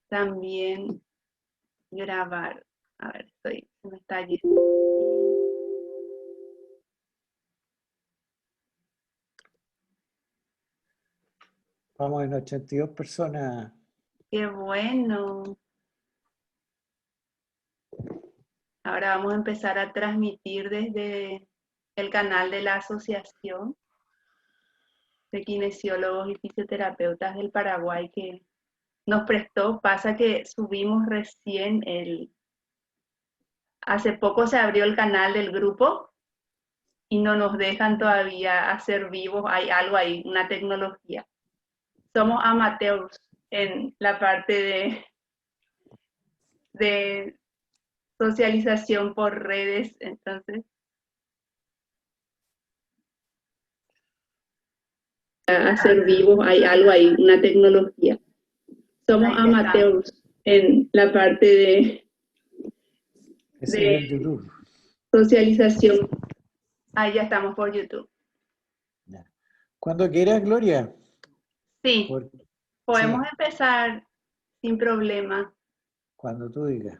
también grabar. A ver, se me está yendo. Vamos en 82 personas. Qué bueno. Ahora vamos a empezar a transmitir desde el canal de la Asociación de Kinesiólogos y Fisioterapeutas del Paraguay que nos prestó. Pasa que subimos recién hace poco se abrió el canal del grupo y no nos dejan todavía hacer vivos. Hay algo ahí, una tecnología. Somos amateurs en la parte de socialización por redes, entonces hacer vivos hay algo ahí, una tecnología. Somos amateurs en la parte Eso es en YouTube. socialización. Ahí ya estamos por YouTube. Ya. Cuando quieras, Gloria. Sí, podemos Sí, empezar sin problema. cuando tú digas.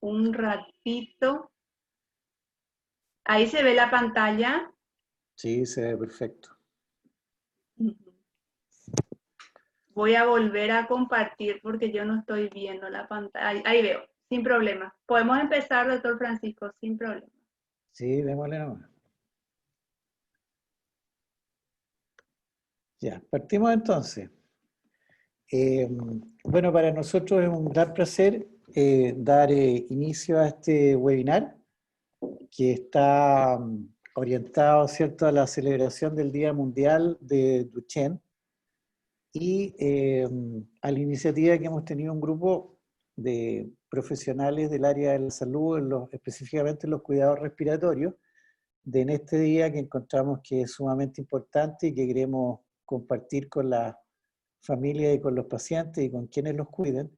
Un ratito. Ahí se ve la pantalla. Sí, se ve perfecto. Voy a volver a compartir porque yo no estoy viendo la pantalla. Ahí veo, sin problema. Podemos empezar, doctor Francisco, sin problema. Sí, démosle nomás. Ya, partimos entonces. Bueno, para nosotros es un gran placer dar inicio a este webinar que está orientado, ¿cierto?, a la celebración del Día Mundial de Duchenne y a la iniciativa que hemos tenido un grupo de profesionales del área de la salud, específicamente en los cuidados respiratorios, en este día que encontramos que es sumamente importante y que queremos compartir con la familia y con los pacientes y con quienes los cuiden,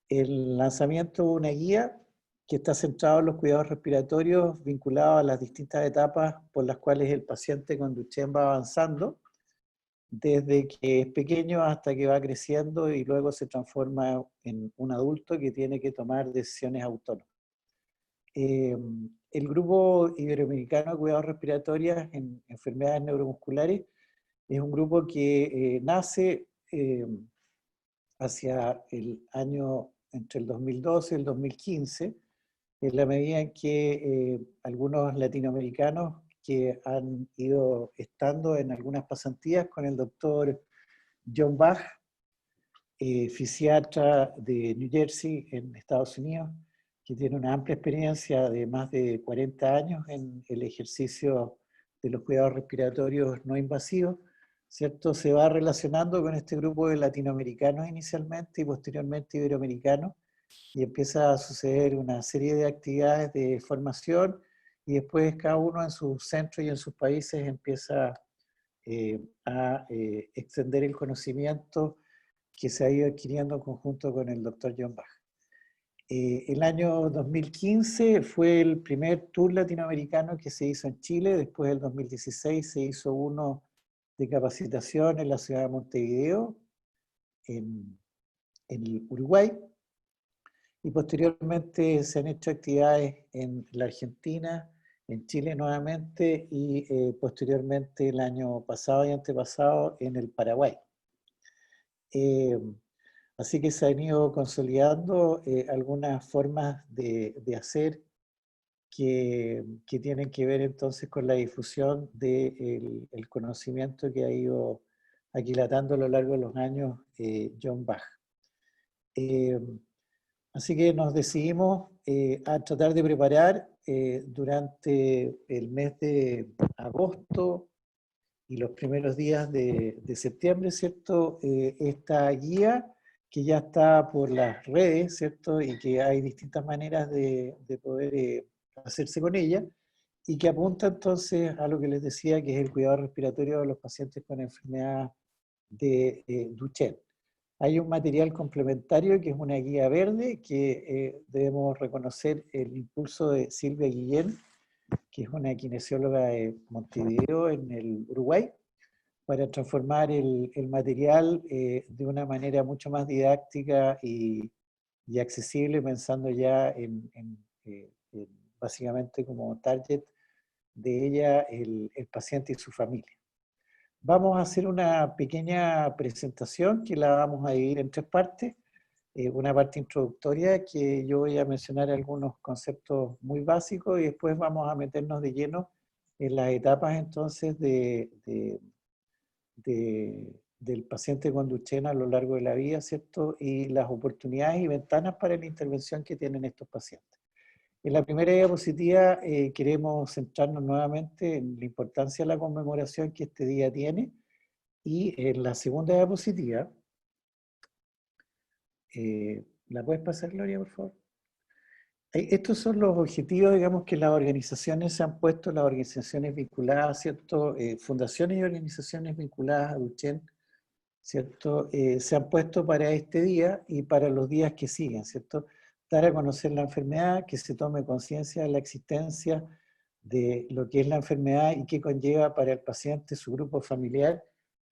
el lanzamiento de una guía que está centrado en los cuidados respiratorios vinculados a las distintas etapas por las cuales el paciente con Duchenne va avanzando, desde que es pequeño hasta que va creciendo y luego se transforma en un adulto que tiene que tomar decisiones autónomas. El Grupo Iberoamericano de Cuidados Respiratorios en Enfermedades Neuromusculares es un grupo que nace hacia el año entre el 2012 y el 2015, en la medida en que algunos latinoamericanos que han ido estando en algunas pasantías con el doctor John Bach, fisiatra de New Jersey en Estados Unidos, que tiene una amplia experiencia de más de 40 años en el ejercicio de los cuidados respiratorios no invasivos, ¿cierto? Se va relacionando con este grupo de latinoamericanos inicialmente y posteriormente iberoamericanos, y empieza a suceder una serie de actividades de formación y después cada uno en sus centros y en sus países empieza a extender el conocimiento que se ha ido adquiriendo en conjunto con el doctor John Bach. El año 2015 fue el primer tour latinoamericano que se hizo en Chile, después del 2016 se hizo uno de capacitación en la ciudad de Montevideo, en Uruguay, y posteriormente se han hecho actividades en la Argentina, en Chile nuevamente, y posteriormente el año pasado y antepasado en el Paraguay. Así que se han ido consolidando algunas formas de hacer que tienen que ver entonces con la difusión del el conocimiento que ha ido aquilatando a lo largo de los años John Bach. Así que nos decidimos a tratar de preparar durante el mes de agosto y los primeros días de septiembre, ¿cierto? Esta guía que ya está por las redes, ¿cierto? Y que hay distintas maneras de poder hacerse con ella, y que apunta entonces a lo que les decía, que es el cuidado respiratorio de los pacientes con enfermedad de Duchenne. Hay un material complementario que es una guía verde que debemos reconocer el impulso de Silvia Guillén, que es una kinesióloga de Montevideo en el Uruguay, para transformar el material de una manera mucho más didáctica y accesible, pensando ya en básicamente como target de ella el paciente y su familia. Vamos a hacer una pequeña presentación que la vamos a dividir en tres partes. Una parte introductoria que yo voy a mencionar algunos conceptos muy básicos y después vamos a meternos de lleno en las etapas entonces del paciente con Duchenne a lo largo de la vida, ¿cierto? Y las oportunidades y ventanas para la intervención que tienen estos pacientes. En la primera diapositiva queremos centrarnos nuevamente en la importancia de la conmemoración que este día tiene, y en la segunda diapositiva, ¿la puedes pasar, Gloria, por favor? Estos son los objetivos, digamos, que las organizaciones se han puesto, las organizaciones vinculadas, ¿cierto? Fundaciones y organizaciones vinculadas a Duchenne, ¿cierto? Se han puesto para este día y para los días que siguen, ¿cierto? Dar a conocer la enfermedad, que se tome conciencia de la existencia de lo que es la enfermedad y qué conlleva para el paciente, su grupo familiar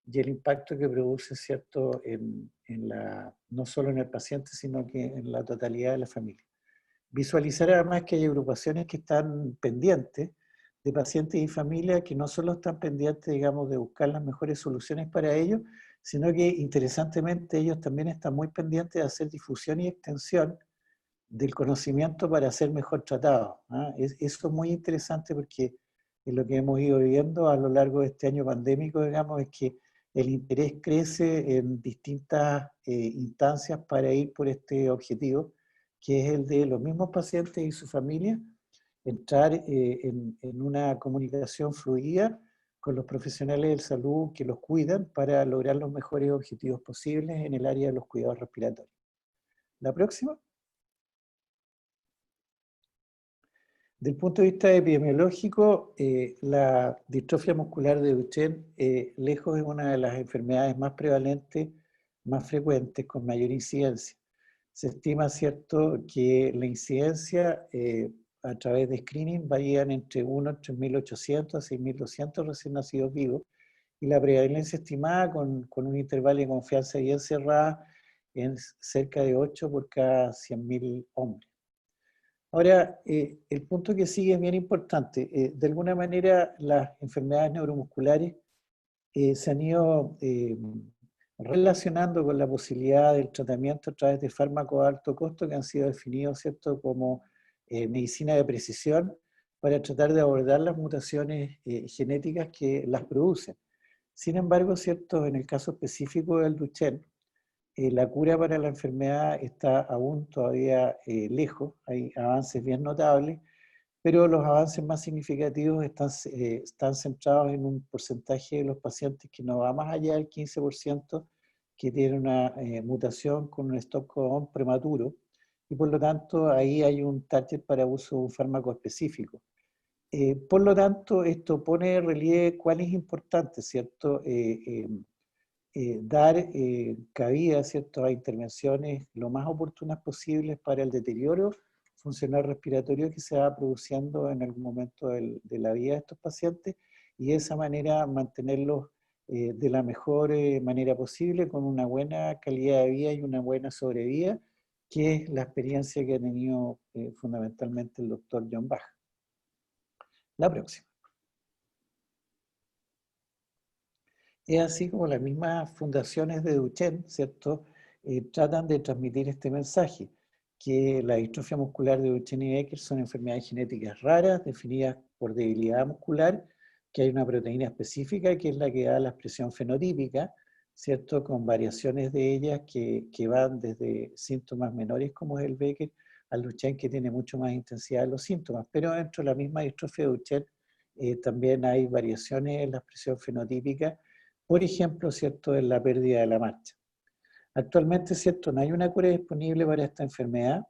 y el impacto que produce, ¿cierto? No solo en el paciente, sino que en la totalidad de la familia. Visualizar además que hay agrupaciones que están pendientes de pacientes y familias que no solo están pendientes, digamos, de buscar las mejores soluciones para ellos, sino que interesantemente ellos también están muy pendientes de hacer difusión y extensión del conocimiento para ser mejor tratados. Eso es muy interesante porque en lo que hemos ido viviendo a lo largo de este año pandémico, digamos, es que el interés crece en distintas instancias para ir por este objetivo, que es el de los mismos pacientes y su familia, entrar en una comunicación fluida con los profesionales de salud que los cuidan para lograr los mejores objetivos posibles en el área de los cuidados respiratorios. La próxima. Del punto de vista epidemiológico, la distrofia muscular de Duchenne, lejos es una de las enfermedades más prevalentes, más frecuentes, con mayor incidencia. Se estima, ¿cierto?, que la incidencia a través de screening varían entre 3.800 a 6.200 recién nacidos vivos, y la prevalencia estimada con un intervalo de confianza bien cerrada en cerca de 8 por cada 100.000 hombres. Ahora, el punto que sigue es bien importante. De alguna manera, las enfermedades neuromusculares se han ido relacionando con la posibilidad del tratamiento a través de fármacos de alto costo que han sido definidos, ¿cierto?, como medicina de precisión para tratar de abordar las mutaciones genéticas que las producen. Sin embargo, ¿cierto?, en el caso específico del Duchenne, la cura para la enfermedad está aún todavía lejos, hay avances bien notables, pero los avances más significativos están centrados en un porcentaje de los pacientes que no va más allá del 15%, que tiene una mutación con un stop codon prematuro, y por lo tanto ahí hay un target para uso de un fármaco específico. Por lo tanto, esto pone de relieve cuál es importante, ¿cierto? Dar cabida, ¿cierto?, a intervenciones lo más oportunas posibles para el deterioro funcional respiratorio que se va produciendo en algún momento de la vida de estos pacientes, y de esa manera mantenerlos de la mejor manera posible, con una buena calidad de vida y una buena sobrevida, que es la experiencia que ha tenido fundamentalmente el doctor John Bach. La próxima. Es así como las mismas fundaciones de Duchenne, ¿cierto?, tratan de transmitir este mensaje, que la distrofia muscular de Duchenne y Becker son enfermedades genéticas raras, definidas por debilidad muscular, que hay una proteína específica que es la que da la expresión fenotípica, ¿cierto?, con variaciones de ellas que van desde síntomas menores como es el Becker, al Duchenne, que tiene mucho más intensidad en los síntomas. Pero dentro de la misma distrofia de Duchenne también hay variaciones en la expresión fenotípica, por ejemplo, ¿cierto?, en la pérdida de la marcha. Actualmente, ¿cierto?, no hay una cura disponible para esta enfermedad.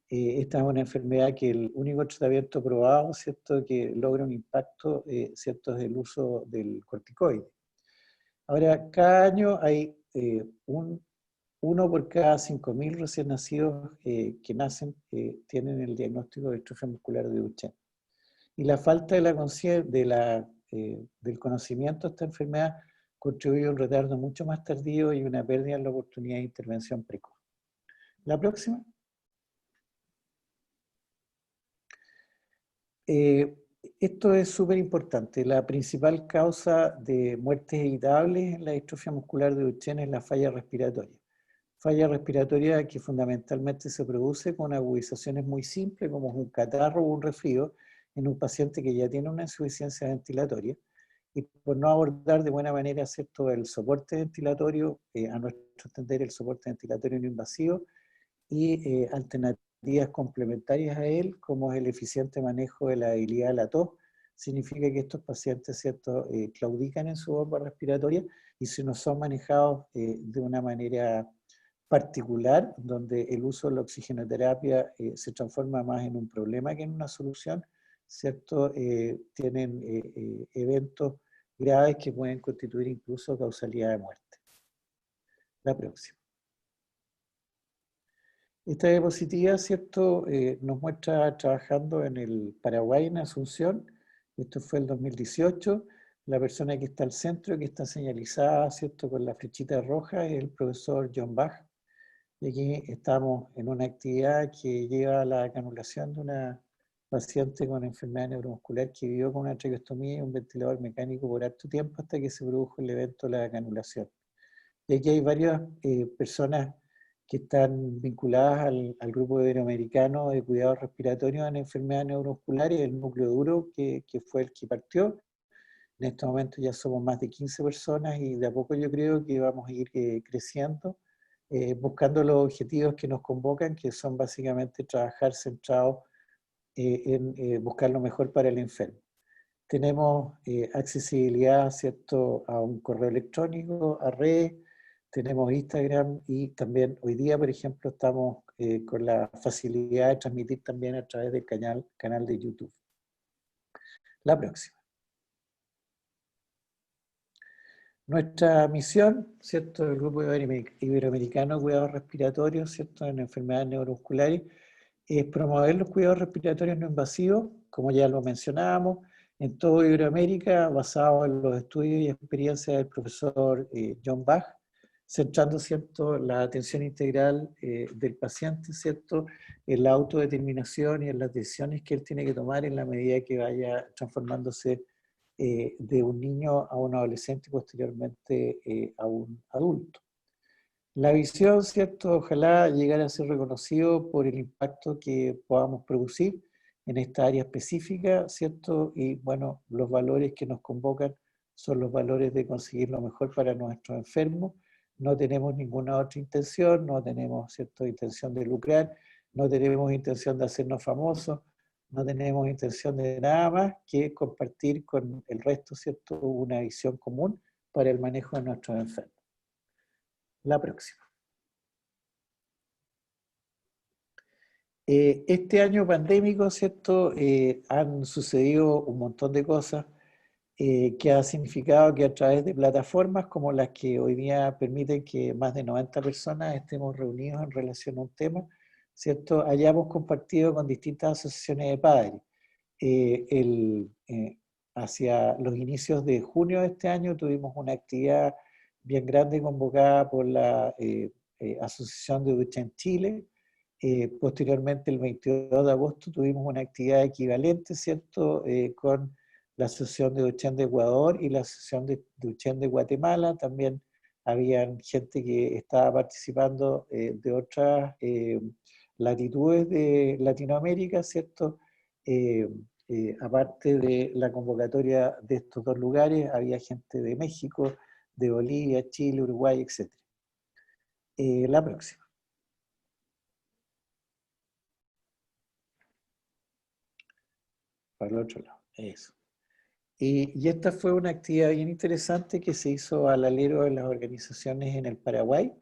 Esta es una enfermedad que el único tratamiento probado, ¿cierto?, que logra un impacto, ¿cierto?, es el uso del corticoide. Ahora, cada año hay uno por cada 5.000 recién nacidos que nacen, tienen el diagnóstico de distrofia muscular de Duchenne. Y la falta de del conocimiento de esta enfermedad contribuye a un retardo mucho más tardío y una pérdida en la oportunidad de intervención precoz. La próxima. Esto es súper importante. La principal causa de muertes evitables en la distrofia muscular de Duchenne es la falla respiratoria. Falla respiratoria que fundamentalmente se produce con agudizaciones muy simples, como un catarro o un resfrío, en un paciente que ya tiene una insuficiencia ventilatoria. Y por no abordar de buena manera, ¿cierto?, el soporte ventilatorio, a nuestro entender el soporte ventilatorio no invasivo, y alternativas complementarias a él, como es el eficiente manejo de la debilidad de la tos, significa que estos pacientes, ¿cierto?, claudican en su bomba respiratoria y si no son manejados de una manera particular, donde el uso de la oxigenoterapia se transforma más en un problema que en una solución, ¿cierto? Tienen eventos graves que pueden constituir incluso causalidad de muerte. La próxima. Esta diapositiva, ¿cierto?, nos muestra trabajando en el Paraguay, en Asunción. Esto fue el 2018. La persona que está al centro, que está señalizada, ¿cierto?, con la flechita roja, es el profesor John Bach. Y aquí estamos en una actividad que lleva a la canulación de una paciente con enfermedad neuromuscular que vivió con una traqueostomía y un ventilador mecánico por harto tiempo hasta que se produjo el evento de la canulación. Y aquí hay varias personas que están vinculadas al grupo iberoamericano de cuidados respiratorios en enfermedades neuromusculares, el núcleo duro que fue el que partió. En este momento ya somos más de 15 personas y de a poco yo creo que vamos a ir creciendo, buscando los objetivos que nos convocan, que son básicamente trabajar centrados en buscar lo mejor para el enfermo. Tenemos accesibilidad, ¿cierto?, a un correo electrónico, a redes, tenemos Instagram y también hoy día, por ejemplo, estamos con la facilidad de transmitir también a través del canal de YouTube. La próxima. Nuestra misión, ¿cierto?, del Grupo Iberoamericano de Cuidados Respiratorios, ¿cierto?, en enfermedades neuromusculares, es promover los cuidados respiratorios no invasivos, como ya lo mencionábamos, en toda Iberoamérica, basado en los estudios y experiencias del profesor John Bach, centrando, ¿cierto?, la atención integral del paciente, ¿cierto?, en la autodeterminación y en las decisiones que él tiene que tomar en la medida que vaya transformándose de un niño a un adolescente y posteriormente a un adulto. La visión, ¿cierto?, ojalá llegara a ser reconocido por el impacto que podamos producir en esta área específica, ¿cierto? Y bueno, los valores que nos convocan son los valores de conseguir lo mejor para nuestros enfermos. No tenemos ninguna otra intención, no tenemos, ¿cierto?, intención de lucrar, no tenemos intención de hacernos famosos, no tenemos intención de nada más que compartir con el resto, ¿cierto?, una visión común para el manejo de nuestros enfermos. La próxima. Este año pandémico, ¿cierto?, han sucedido un montón de cosas que ha significado que a través de plataformas como las que hoy día permiten que más de 90 personas estemos reunidos en relación a un tema, ¿cierto?, hayamos compartido con distintas asociaciones de padres. Hacia los inicios de junio de este año tuvimos una actividad bien grande convocada por la Asociación de Duchenne Chile. Posteriormente, el 22 de agosto, tuvimos una actividad equivalente, ¿cierto?, con la Asociación de Duchenne de Ecuador y la Asociación de Duchenne de Guatemala. También había gente que estaba participando de otras latitudes de Latinoamérica, ¿cierto? Aparte de la convocatoria de estos dos lugares, había gente de México, de Bolivia, Chile, Uruguay, etc. La próxima. Para el otro lado, eso. Y esta fue una actividad bien interesante que se hizo al alero de las organizaciones en el Paraguay,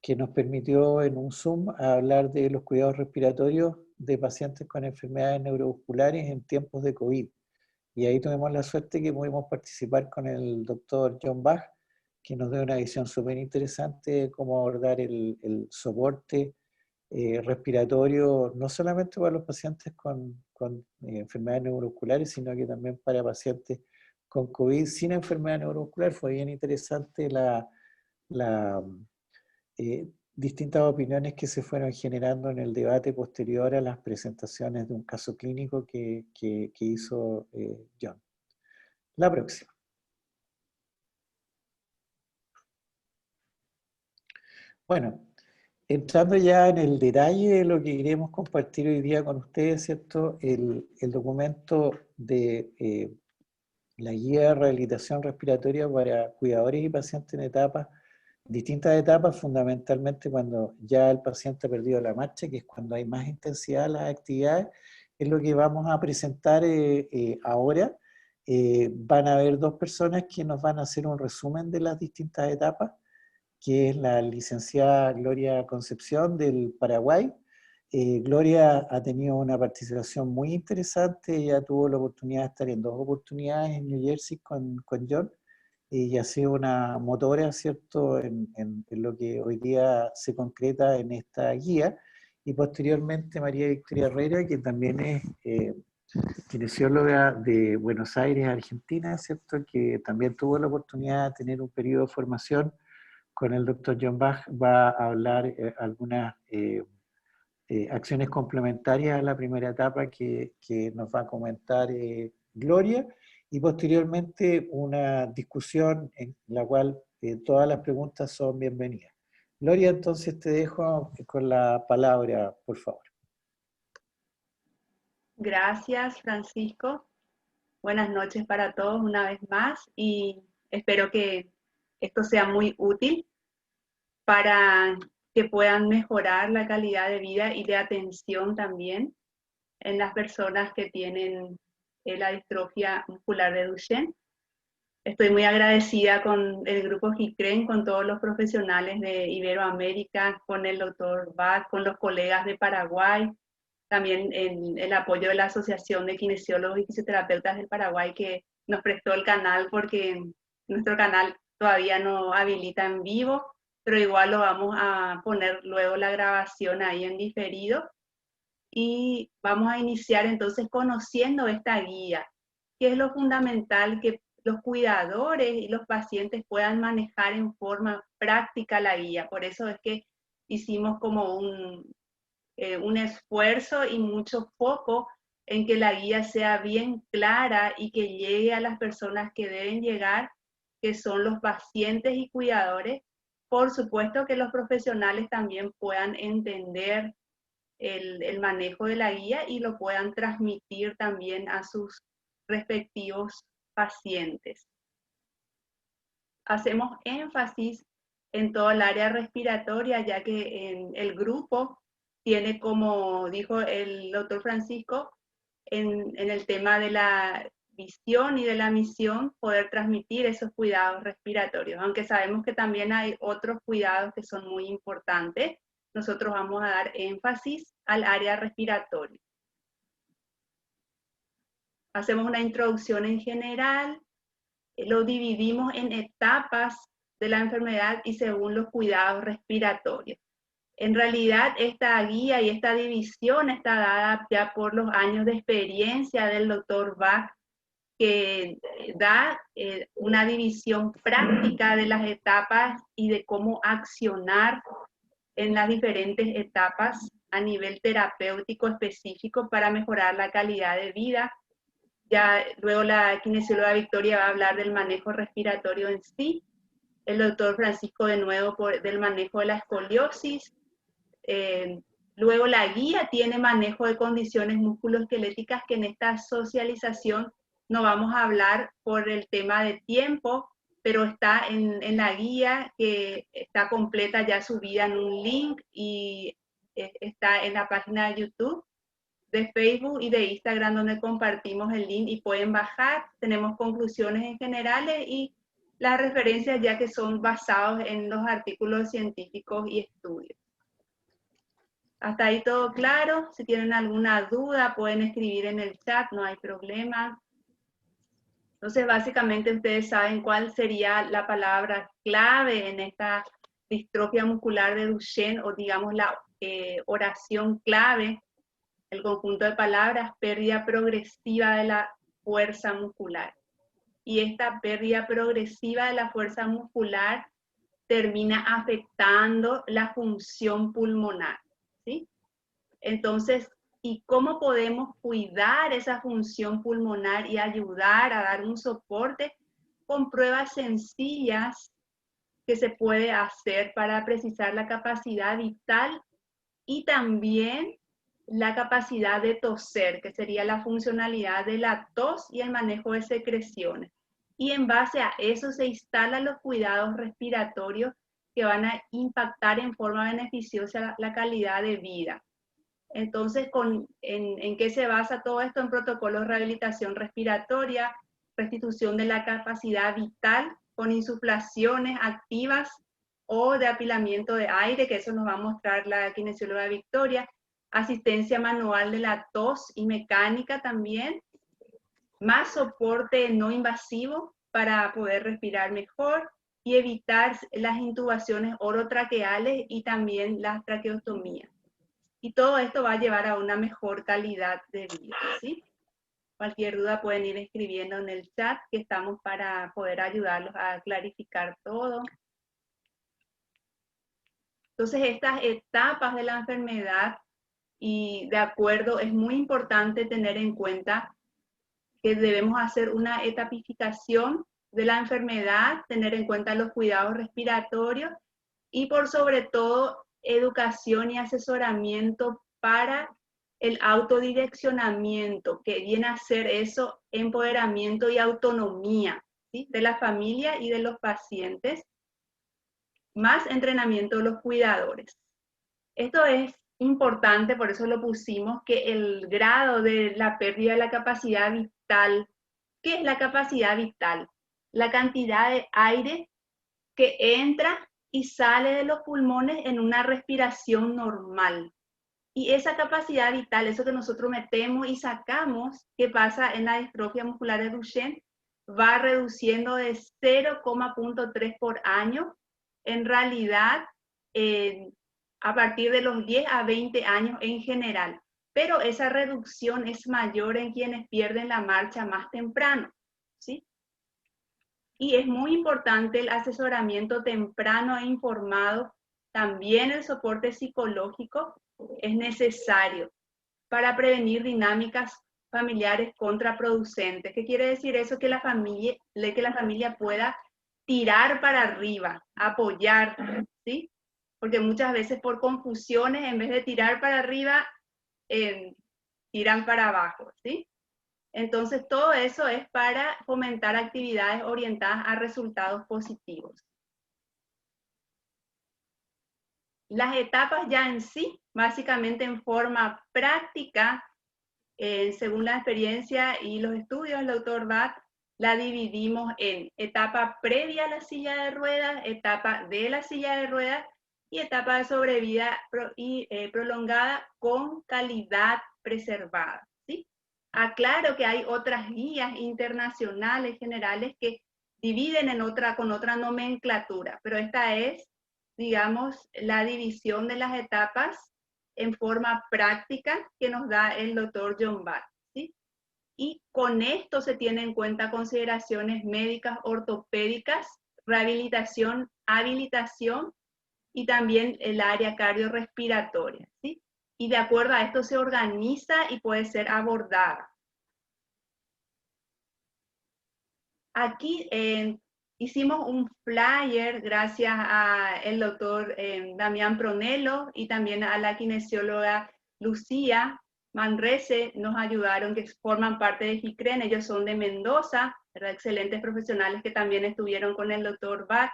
que nos permitió en un Zoom hablar de los cuidados respiratorios de pacientes con enfermedades neuromusculares en tiempos de COVID. Y ahí tuvimos la suerte que pudimos participar con el doctor John Bach, que nos dio una visión súper interesante de cómo abordar el soporte respiratorio, no solamente para los pacientes con enfermedades neuromusculares, sino que también para pacientes con COVID sin enfermedad neuromuscular. Fue bien interesante la distintas opiniones que se fueron generando en el debate posterior a las presentaciones de un caso clínico que hizo John. La próxima. Bueno, entrando ya en el detalle de lo que queremos compartir hoy día con ustedes, ¿cierto? El documento de la guía de rehabilitación respiratoria para cuidadores y pacientes en distintas etapas, fundamentalmente cuando ya el paciente ha perdido la marcha, que es cuando hay más intensidad en las actividades, es lo que vamos a presentar ahora. Van a haber dos personas que nos van a hacer un resumen de las distintas etapas, que es la licenciada Gloria Concepción del Paraguay. Gloria ha tenido una participación muy interesante, ella tuvo la oportunidad de estar en 2 oportunidades en New Jersey con John, y ha sido una motora, ¿cierto?, en lo que hoy día se concreta en esta guía. Y posteriormente María Victoria Herrera, que también es kinesióloga de Buenos Aires, Argentina, ¿cierto?, que también tuvo la oportunidad de tener un periodo de formación con el doctor John Bach. Va a hablar algunas acciones complementarias a la primera etapa que nos va a comentar Gloria, y posteriormente una discusión en la cual todas las preguntas son bienvenidas. Gloria, entonces te dejo con la palabra, por favor. Gracias, Francisco. Buenas noches para todos una vez más y espero que esto sea muy útil para que puedan mejorar la calidad de vida y de atención también en las personas que tienen la distrofia muscular de Duchenne. Estoy muy agradecida con el grupo GICREN, con todos los profesionales de Iberoamérica, con el doctor Bach, con los colegas de Paraguay, también en el apoyo de la Asociación de Kinesiólogos y Fisioterapeutas del Paraguay, que nos prestó el canal porque nuestro canal todavía no habilita en vivo, pero igual lo vamos a poner luego la grabación ahí en diferido. Y vamos a iniciar entonces conociendo esta guía, que es lo fundamental que los cuidadores y los pacientes puedan manejar en forma práctica la guía. Por eso es que hicimos como un esfuerzo y mucho foco en que la guía sea bien clara y que llegue a las personas que deben llegar, que son los pacientes y cuidadores. Por supuesto que los profesionales también puedan entender el manejo de la guía y lo puedan transmitir también a sus respectivos pacientes. Hacemos énfasis en todo el área respiratoria, ya que en el grupo tiene, como dijo el doctor Francisco, en el tema de la visión y de la misión, poder transmitir esos cuidados respiratorios, aunque sabemos que también hay otros cuidados que son muy importantes. Nosotros vamos a dar énfasis al área respiratoria. Hacemos una introducción en general, lo dividimos en etapas de la enfermedad y según los cuidados respiratorios. En realidad, esta guía y esta división está dada ya por los años de experiencia del doctor Bach, que da una división práctica de las etapas y de cómo accionar en las diferentes etapas a nivel terapéutico específico para mejorar la calidad de vida. Ya luego la kinesióloga Victoria va a hablar del manejo respiratorio en sí, el doctor Francisco de nuevo del manejo de la escoliosis. Luego la guía tiene manejo de condiciones musculoesqueléticas, que en esta socialización no vamos a hablar por el tema de tiempo, pero está en la guía, que está completa ya subida en un link y está en la página de YouTube, de Facebook y de Instagram, donde compartimos el link y pueden bajar. Tenemos conclusiones en generales y las referencias ya que son basados en los artículos científicos y estudios. Hasta ahí todo claro. Si tienen alguna duda pueden escribir en el chat, no hay problema. Entonces básicamente ustedes saben cuál sería la palabra clave en esta distrofia muscular de Duchenne, o digamos la oración clave, el conjunto de palabras: pérdida progresiva de la fuerza muscular. y esta pérdida progresiva de la fuerza muscular termina afectando la función pulmonar, ¿sí? Entonces, ¿y cómo podemos cuidar esa función pulmonar y ayudar a dar un soporte? Con pruebas sencillas que se puede hacer para precisar la capacidad vital y también la capacidad de toser, que sería la funcionalidad de la tos y el manejo de secreciones. Y en base a eso se instalan los cuidados respiratorios que van a impactar en forma beneficiosa la calidad de vida. Entonces, ¿en qué se basa todo esto? En protocolos de rehabilitación respiratoria, restitución de la capacidad vital con insuflaciones activas o de apilamiento de aire, que eso nos va a mostrar la kinesióloga Victoria, asistencia manual de la tos y mecánica también, más soporte no invasivo para poder respirar mejor y evitar las intubaciones orotraqueales y también las traqueostomías. Y todo esto va a llevar a una mejor calidad de vida, ¿sí? Cualquier duda pueden ir escribiendo en el chat, que estamos para poder ayudarlos a clarificar todo. Entonces, estas etapas de la enfermedad, y de acuerdo, es muy importante tener en cuenta que debemos hacer una etapificación de la enfermedad, tener en cuenta los cuidados respiratorios y por sobre todo educación y asesoramiento para el autodireccionamiento, que viene a ser eso, empoderamiento y autonomía, ¿sí? De la familia y de los pacientes, más entrenamiento de los cuidadores. Esto es importante, por eso lo pusimos, que el grado de la pérdida de la capacidad vital, ¿qué es la capacidad vital? La cantidad de aire que entra y sale de los pulmones en una respiración normal. Y esa capacidad vital, eso que nosotros metemos y sacamos, que pasa en la distrofia muscular de Duchenne, va reduciendo de 0,3 por año. En realidad, a partir de los 10 a 20 años en general. Pero esa reducción es mayor en quienes pierden la marcha más temprano, ¿sí? Y es muy importante el asesoramiento temprano e informado, también el soporte psicológico es necesario para prevenir dinámicas familiares contraproducentes. ¿Qué quiere decir eso? Que la familia pueda tirar para arriba, apoyar, ¿sí? Porque muchas veces por confusiones, en vez de tirar para arriba, tiran para abajo, ¿sí? Entonces, todo eso es para fomentar actividades orientadas a resultados positivos. Las etapas ya en sí, básicamente en forma práctica, según la experiencia y los estudios del doctor Bat, la dividimos en etapa previa a la silla de ruedas, etapa de la silla de ruedas y etapa de sobrevida prolongada con calidad preservada. ¿Sí? Aclaro que hay otras guías internacionales generales que dividen con otra nomenclatura, pero esta es, digamos, la división de las etapas en forma práctica que nos da el doctor John Bat, ¿sí? Y con esto se tienen en cuenta consideraciones médicas, ortopédicas, rehabilitación, habilitación y también el área cardiorrespiratoria, ¿sí? Y de acuerdo a esto se organiza y puede ser abordada. Aquí hicimos un flyer gracias al doctor Damián Pronello y también a la kinesióloga Lucía Manrese, nos ayudaron, que forman parte de FICREN, ellos son de Mendoza, ¿verdad? Excelentes profesionales que también estuvieron con el doctor Bach.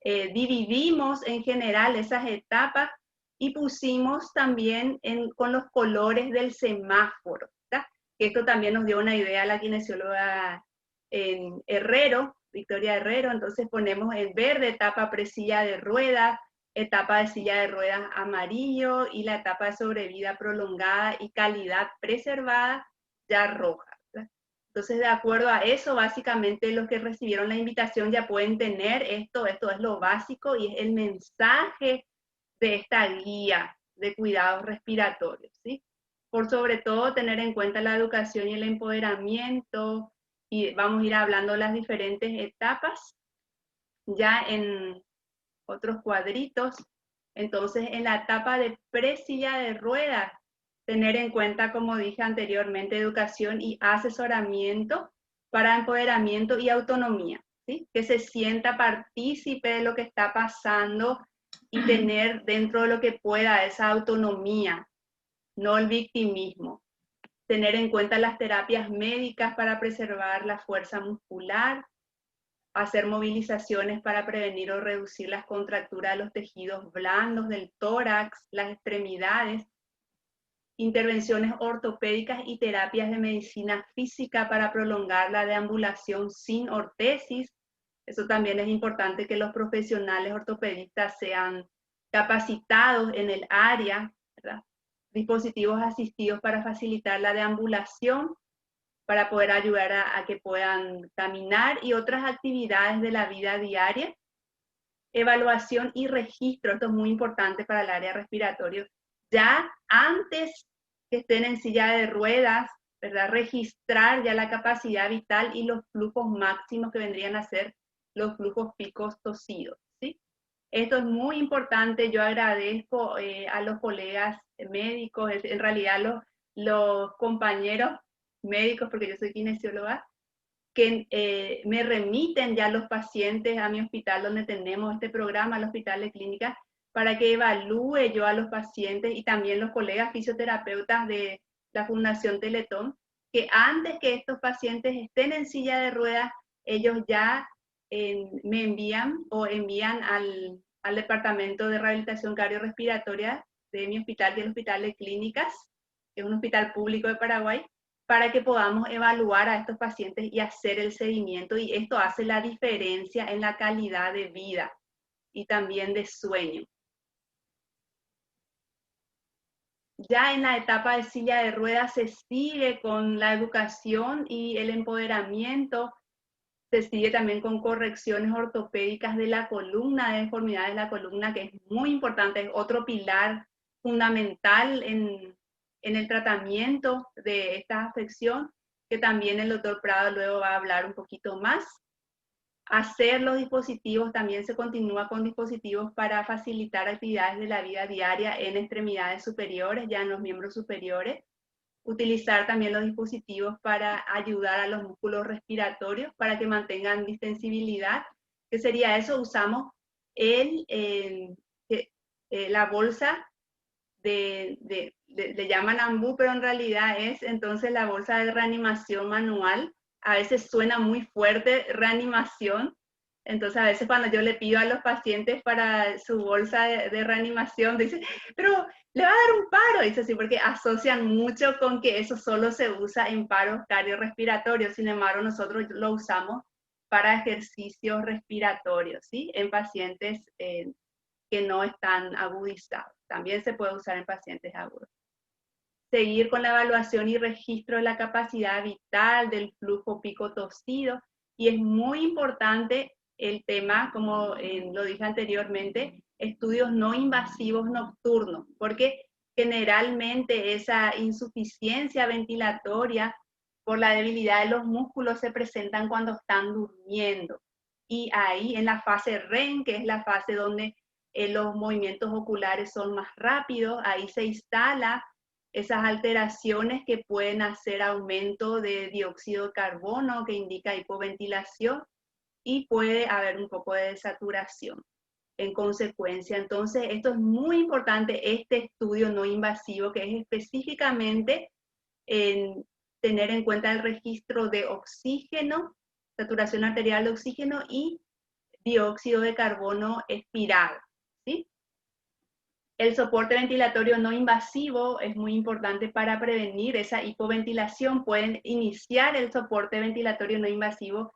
Dividimos en general esas etapas y pusimos también con los colores del semáforo, ¿verdad? Que esto también nos dio una idea a la kinesióloga Herrero, Victoria Herrero. Entonces ponemos en verde etapa presilla de ruedas, etapa de silla de ruedas amarillo y la etapa de sobrevida prolongada y calidad preservada ya roja. Entonces, de acuerdo a eso, básicamente los que recibieron la invitación ya pueden tener esto es lo básico y es el mensaje de esta guía de cuidados respiratorios, ¿sí? Por sobre todo tener en cuenta la educación y el empoderamiento y vamos a ir hablando las diferentes etapas ya en otros cuadritos. Entonces, en la etapa de pre-silla de ruedas, tener en cuenta, como dije anteriormente, educación y asesoramiento para empoderamiento y autonomía, ¿sí? Que se sienta partícipe de lo que está pasando y tener dentro de lo que pueda esa autonomía, no el victimismo. Tener en cuenta las terapias médicas para preservar la fuerza muscular, hacer movilizaciones para prevenir o reducir las contracturas de los tejidos blandos del tórax, las extremidades, intervenciones ortopédicas y terapias de medicina física para prolongar la deambulación sin ortesis. Eso también es importante que los profesionales ortopedistas sean capacitados en el área, ¿verdad? Dispositivos asistidos para facilitar la deambulación, para poder ayudar a que puedan caminar y otras actividades de la vida diaria. Evaluación y registro, esto es muy importante para el área respiratoria. Ya antes que estén en silla de ruedas, ¿verdad? Registrar ya la capacidad vital y los flujos máximos que vendrían a ser los flujos picos tosidos, ¿sí? Esto es muy importante. Yo agradezco a los colegas médicos, en realidad los compañeros médicos, porque yo soy kinesióloga, que me remiten ya los pacientes a mi hospital donde tenemos este programa, el Hospital de Clínicas, para que evalúe yo a los pacientes y también los colegas fisioterapeutas de la Fundación Teletón, que antes que estos pacientes estén en silla de ruedas, ellos ya me envían o envían al Departamento de Rehabilitación Cardiorrespiratoria de mi hospital, que es el Hospital de Clínicas, que es un hospital público de Paraguay, para que podamos evaluar a estos pacientes y hacer el seguimiento, y esto hace la diferencia en la calidad de vida y también de sueño. Ya en la etapa de silla de ruedas se sigue con la educación y el empoderamiento, se sigue también con correcciones ortopédicas de la columna, de deformidades de la columna, que es muy importante, es otro pilar fundamental en el tratamiento de esta afección, que también el doctor Prado luego va a hablar un poquito más. Hacer los dispositivos, también se continúa con dispositivos para facilitar actividades de la vida diaria en extremidades superiores, ya en los miembros superiores. Utilizar también los dispositivos para ayudar a los músculos respiratorios para que mantengan distensibilidad. ¿Qué sería eso? Usamos la bolsa le llaman ambú, pero en realidad es entonces la bolsa de reanimación manual. A veces suena muy fuerte reanimación, entonces a veces cuando yo le pido a los pacientes para su bolsa de reanimación, dicen, pero le va a dar un paro, dice así, porque asocian mucho con que eso solo se usa en paros cardiorrespiratorios. Sin embargo, nosotros lo usamos para ejercicios respiratorios, ¿sí? En pacientes que no están agudizados. También se puede usar en pacientes agudos. Seguir con la evaluación y registro de la capacidad vital, del flujo pico tosido, y es muy importante el tema, como lo dije anteriormente, estudios no invasivos nocturnos, porque generalmente esa insuficiencia ventilatoria por la debilidad de los músculos se presentan cuando están durmiendo. Y ahí en la fase REM, que es la fase donde los movimientos oculares son más rápidos, ahí se instala esas alteraciones que pueden hacer aumento de dióxido de carbono, que indica hipoventilación, y puede haber un poco de desaturación en consecuencia. Entonces, esto es muy importante, este estudio no invasivo, que es específicamente en tener en cuenta el registro de oxígeno, saturación arterial de oxígeno y dióxido de carbono expirado, ¿sí? El soporte ventilatorio no invasivo es muy importante para prevenir esa hipoventilación. Pueden iniciar el soporte ventilatorio no invasivo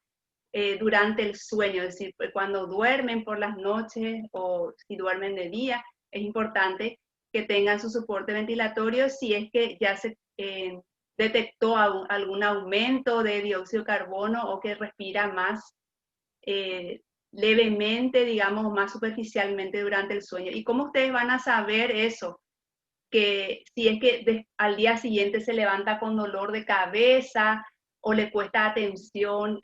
durante el sueño, es decir, cuando duermen por las noches o si duermen de día, es importante que tengan su soporte ventilatorio si es que ya se detectó algún aumento de dióxido de carbono o que respira más levemente, digamos, más superficialmente durante el sueño. ¿Y cómo ustedes van a saber eso? Que si es que al día siguiente se levanta con dolor de cabeza, o le cuesta atención,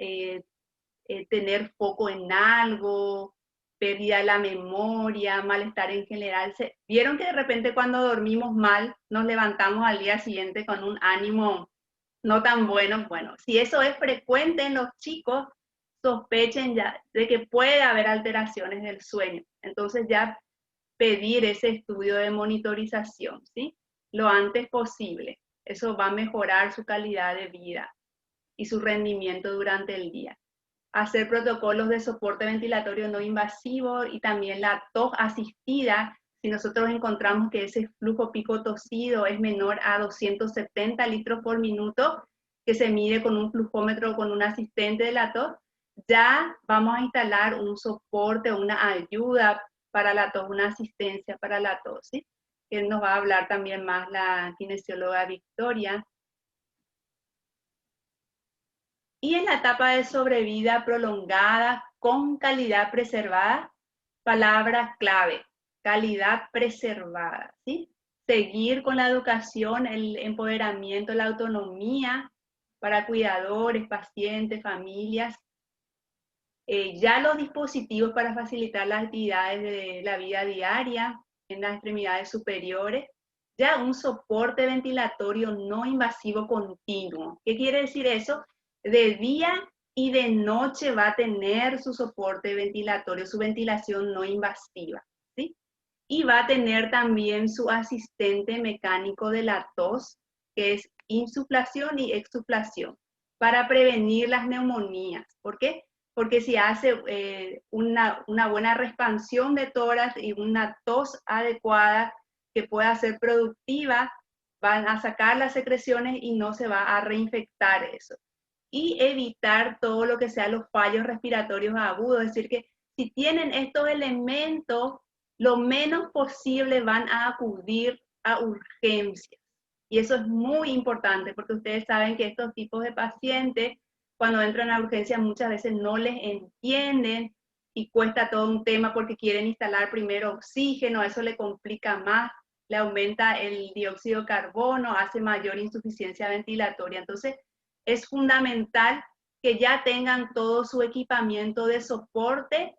tener foco en algo, pérdida de la memoria, malestar en general. ¿Vieron que de repente cuando dormimos mal nos levantamos al día siguiente con un ánimo no tan bueno? Bueno, si eso es frecuente en los chicos, sospechen ya de que puede haber alteraciones del sueño. Entonces ya pedir ese estudio de monitorización, ¿sí? Lo antes posible. Eso va a mejorar su calidad de vida y su rendimiento durante el día. Hacer protocolos de soporte ventilatorio no invasivo y también la tos asistida. Si nosotros encontramos que ese flujo pico tosido es menor a 270 litros por minuto, que se mide con un flujómetro o con un asistente de la tos, ya vamos a instalar un soporte, una ayuda para la tos, una asistencia para la tos, ¿sí? Que nos va a hablar también más la kinesióloga Victoria. Y en la etapa de sobrevida prolongada con calidad preservada, palabra clave, calidad preservada, ¿sí? Seguir con la educación, el empoderamiento, la autonomía para cuidadores, pacientes, familias. Ya los dispositivos para facilitar las actividades de la vida diaria en las extremidades superiores. Ya un soporte ventilatorio no invasivo continuo. ¿Qué quiere decir eso? De día y de noche va a tener su soporte ventilatorio, su ventilación no invasiva, ¿sí? Y va a tener también su asistente mecánico de la tos, que es insuflación y exsuflación, para prevenir las neumonías. ¿Por qué? Porque si hace una buena expansión de tórax y una tos adecuada que pueda ser productiva, van a sacar las secreciones y no se va a reinfectar eso. Y evitar todo lo que sea los fallos respiratorios agudos, es decir, que si tienen estos elementos, lo menos posible van a acudir a urgencias. Y eso es muy importante porque ustedes saben que estos tipos de pacientes, cuando entran a urgencias, muchas veces no les entienden y cuesta todo un tema porque quieren instalar primero oxígeno, eso le complica más, le aumenta el dióxido de carbono, hace mayor insuficiencia ventilatoria. Entonces, es fundamental que ya tengan todo su equipamiento de soporte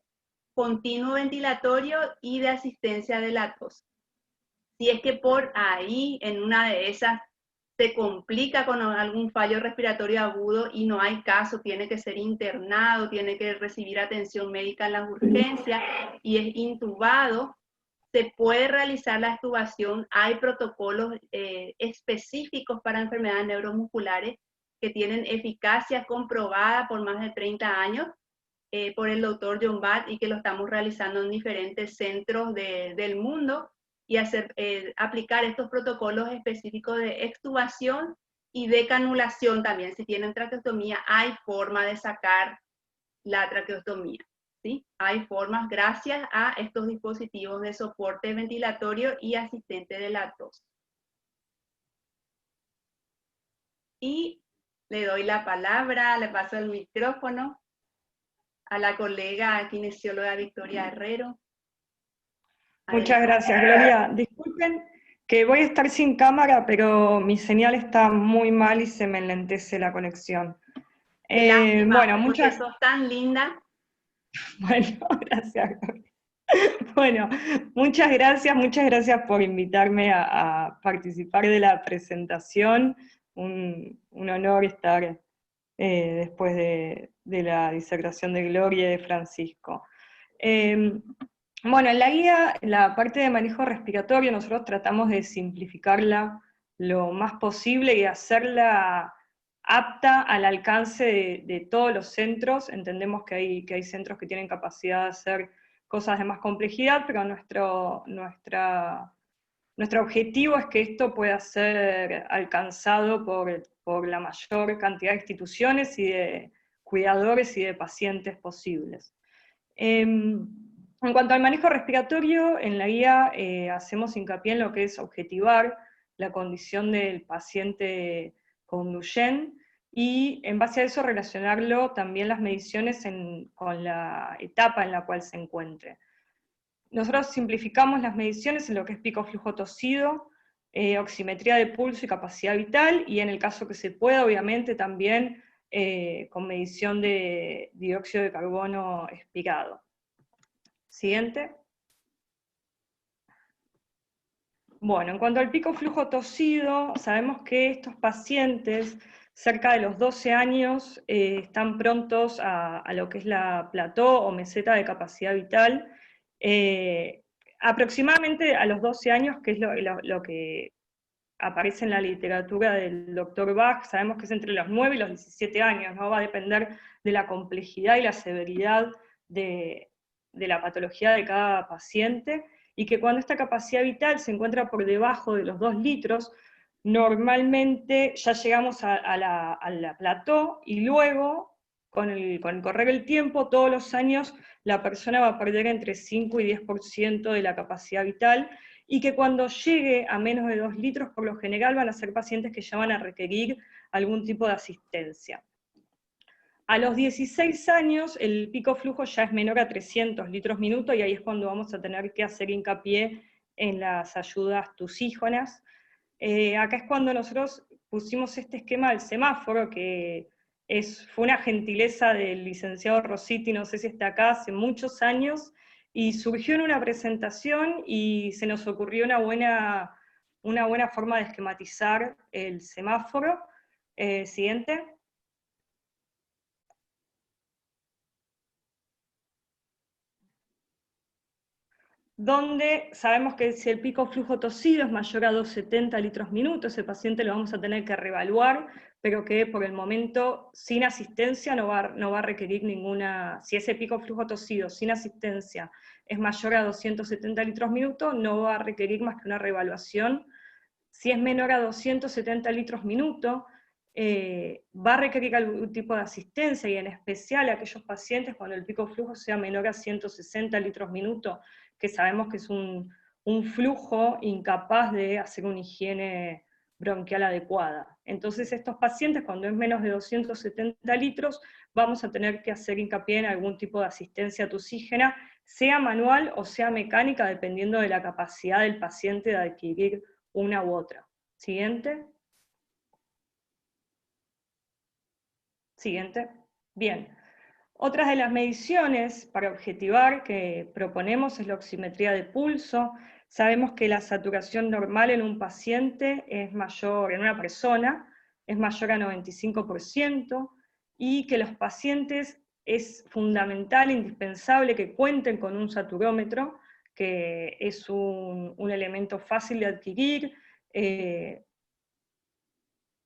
continuo ventilatorio y de asistencia de la tos. Si es que por ahí, en una de esas, se complica con algún fallo respiratorio agudo y no hay caso, tiene que ser internado, tiene que recibir atención médica en las urgencias y es intubado, se puede realizar la extubación. Hay protocolos específicos para enfermedades neuromusculares que tienen eficacia comprobada por más de 30 años por el doctor John Batt y que lo estamos realizando en diferentes centros del mundo y aplicar estos protocolos específicos de extubación y de canulación también. Si tienen traqueostomía, hay forma de sacar la traqueostomía, ¿sí? Hay formas gracias a estos dispositivos de soporte ventilatorio y asistente de la tos. Y le doy la palabra, le paso el micrófono a la colega kinesióloga Victoria Herrero. Muchas gracias, Gloria. Disculpen que voy a estar sin cámara, pero mi señal está muy mal y se me enlentece la conexión. Bueno, muchas... Sos tan linda. Bueno, gracias, Gloria. Bueno, muchas gracias por invitarme a participar de la presentación. Un honor estar después de la disertación de Gloria y de Francisco. Bueno, en la guía, la parte de manejo respiratorio, nosotros tratamos de simplificarla lo más posible y hacerla apta al alcance de todos los centros. Entendemos que hay centros que tienen capacidad de hacer cosas de más complejidad, pero nuestro objetivo es que esto pueda ser alcanzado por la mayor cantidad de instituciones y de cuidadores y de pacientes posibles. En cuanto al manejo respiratorio, en la guía hacemos hincapié en lo que es objetivar la condición del paciente con Duchenne, y en base a eso relacionarlo también las mediciones con la etapa en la cual se encuentre. Nosotros simplificamos las mediciones en lo que es pico flujo tosido, oximetría de pulso y capacidad vital, y en el caso que se pueda, obviamente, también con medición de dióxido de carbono expirado. Siguiente. Bueno, en cuanto al pico flujo tosido, sabemos que estos pacientes, cerca de los 12 años, están prontos a lo que es la plató o meseta de capacidad vital. Aproximadamente a los 12 años, que es lo que aparece en la literatura del doctor Bach, sabemos que es entre los 9 y los 17 años, ¿no? Va a depender de la complejidad y la severidad de la patología de cada paciente, y que cuando esta capacidad vital se encuentra por debajo de los 2 litros, normalmente ya llegamos a la plató, y luego, con el correr del tiempo, todos los años, la persona va a perder entre 5 y 10% de la capacidad vital, y que cuando llegue a menos de 2 litros, por lo general van a ser pacientes que ya van a requerir algún tipo de asistencia. A los 16 años, el pico flujo ya es menor a 300 litros minuto, y ahí es cuando vamos a tener que hacer hincapié en las ayudas tusígenas. Acá es cuando nosotros pusimos este esquema del semáforo, que fue una gentileza del licenciado Rositi, no sé si está acá, hace muchos años, y surgió en una presentación y se nos ocurrió una buena forma de esquematizar el semáforo. Siguiente. Donde sabemos que si el pico flujo tosido es mayor a 270 litros minuto, ese paciente lo vamos a tener que reevaluar, pero que por el momento sin asistencia no va a requerir ninguna. Si ese pico flujo tosido sin asistencia es mayor a 270 litros minuto, no va a requerir más que una reevaluación. Si es menor a 270 litros minuto, va a requerir algún tipo de asistencia, y en especial aquellos pacientes cuando el pico flujo sea menor a 160 litros minuto, que sabemos que es un flujo incapaz de hacer una higiene bronquial adecuada. Entonces estos pacientes, cuando es menos de 270 litros, vamos a tener que hacer hincapié en algún tipo de asistencia tusígena, sea manual o sea mecánica, dependiendo de la capacidad del paciente de adquirir una u otra. Siguiente. Siguiente. Bien. Otras de las mediciones para objetivar que proponemos es la oximetría de pulso. Sabemos que la saturación normal en un paciente es mayor, en una persona, es mayor a 95%, y que los pacientes es fundamental, indispensable que cuenten con un saturómetro, que es un elemento fácil de adquirir,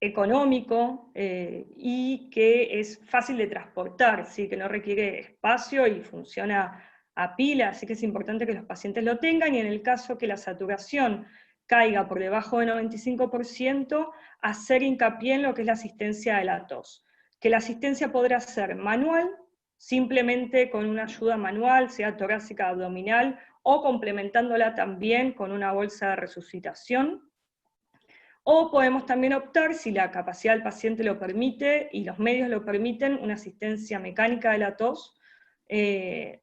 económico, y que es fácil de transportar, ¿sí? Que no requiere espacio y funciona a pila, así que es importante que los pacientes lo tengan, y en el caso que la saturación caiga por debajo de 95%, hacer hincapié en lo que es la asistencia de la tos. Que la asistencia podrá ser manual, simplemente con una ayuda manual, sea torácica abdominal, o complementándola también con una bolsa de resucitación. O podemos también optar, si la capacidad del paciente lo permite y los medios lo permiten, una asistencia mecánica de la tos,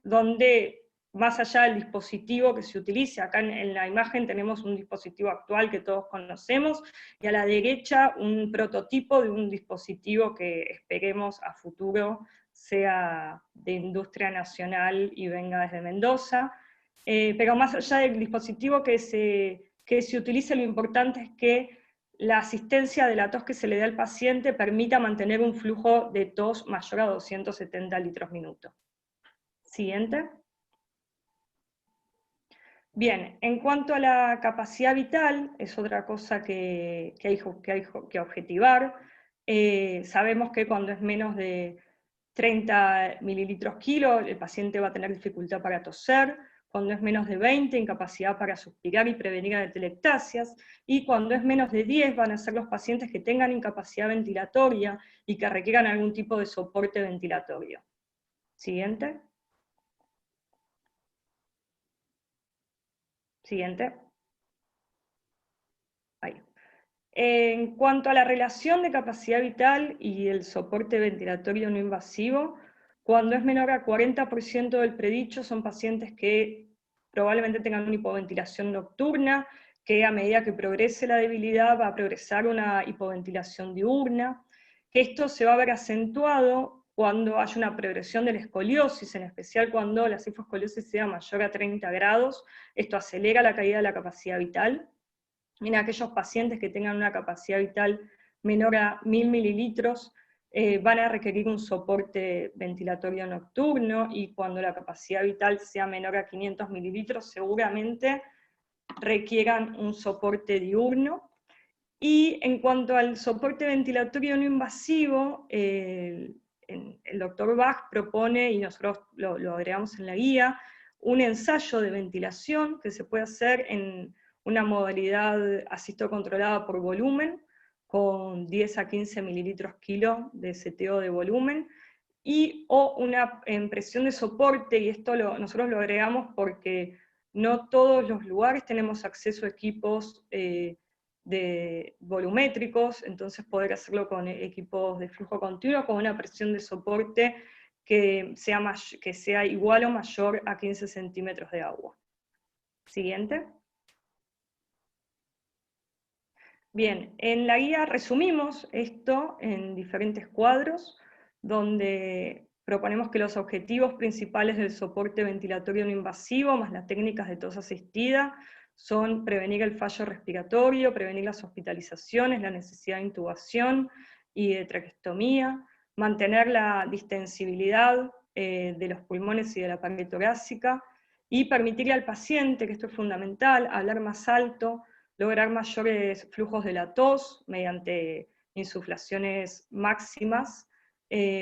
donde más allá del dispositivo que se utilice, acá en la imagen tenemos un dispositivo actual que todos conocemos, y a la derecha un prototipo de un dispositivo que esperemos a futuro sea de industria nacional y venga desde Mendoza. Pero más allá del dispositivo que se utilice, lo importante es que la asistencia de la tos que se le dé al paciente permita mantener un flujo de tos mayor a 270 litros minuto. Siguiente. Bien, en cuanto a la capacidad vital, es otra cosa que hay que objetivar. Sabemos que cuando es menos de 30 mililitros kilo, el paciente va a tener dificultad para toser. Cuando es menos de 20, incapacidad para suspirar y prevenir atelectasias, y cuando es menos de 10 van a ser los pacientes que tengan incapacidad ventilatoria y que requieran algún tipo de soporte ventilatorio. Siguiente. Siguiente. Ahí. En cuanto a la relación de capacidad vital y el soporte ventilatorio no invasivo, cuando es menor a 40% del predicho, son pacientes que probablemente tengan una hipoventilación nocturna, que a medida que progrese la debilidad va a progresar una hipoventilación diurna, que esto se va a ver acentuado cuando haya una progresión de la escoliosis, en especial cuando la cifoescoliosis sea mayor a 30 grados. Esto acelera la caída de la capacidad vital. En aquellos pacientes que tengan una capacidad vital menor a 1000 mililitros, van a requerir un soporte ventilatorio nocturno, y cuando la capacidad vital sea menor a 500 mililitros, seguramente requieran un soporte diurno. Y en cuanto al soporte ventilatorio no invasivo, el doctor Bach propone, y nosotros lo agregamos en la guía, un ensayo de ventilación que se puede hacer en una modalidad asistocontrolada por volumen, con 10 a 15 mililitros kilo de seteo de volumen, o una presión de soporte, y esto nosotros lo agregamos porque no todos los lugares tenemos acceso a equipos de volumétricos, entonces poder hacerlo con equipos de flujo continuo, con una presión de soporte que sea igual o mayor a 15 centímetros de agua. Siguiente. Bien, en la guía resumimos esto en diferentes cuadros, donde proponemos que los objetivos principales del soporte ventilatorio no invasivo, más las técnicas de tos asistida, son prevenir el fallo respiratorio, prevenir las hospitalizaciones, la necesidad de intubación y de traqueostomía, mantener la distensibilidad de los pulmones y de la pared torácica, y permitirle al paciente, que esto es fundamental, hablar más alto, lograr mayores flujos de la tos mediante insuflaciones máximas,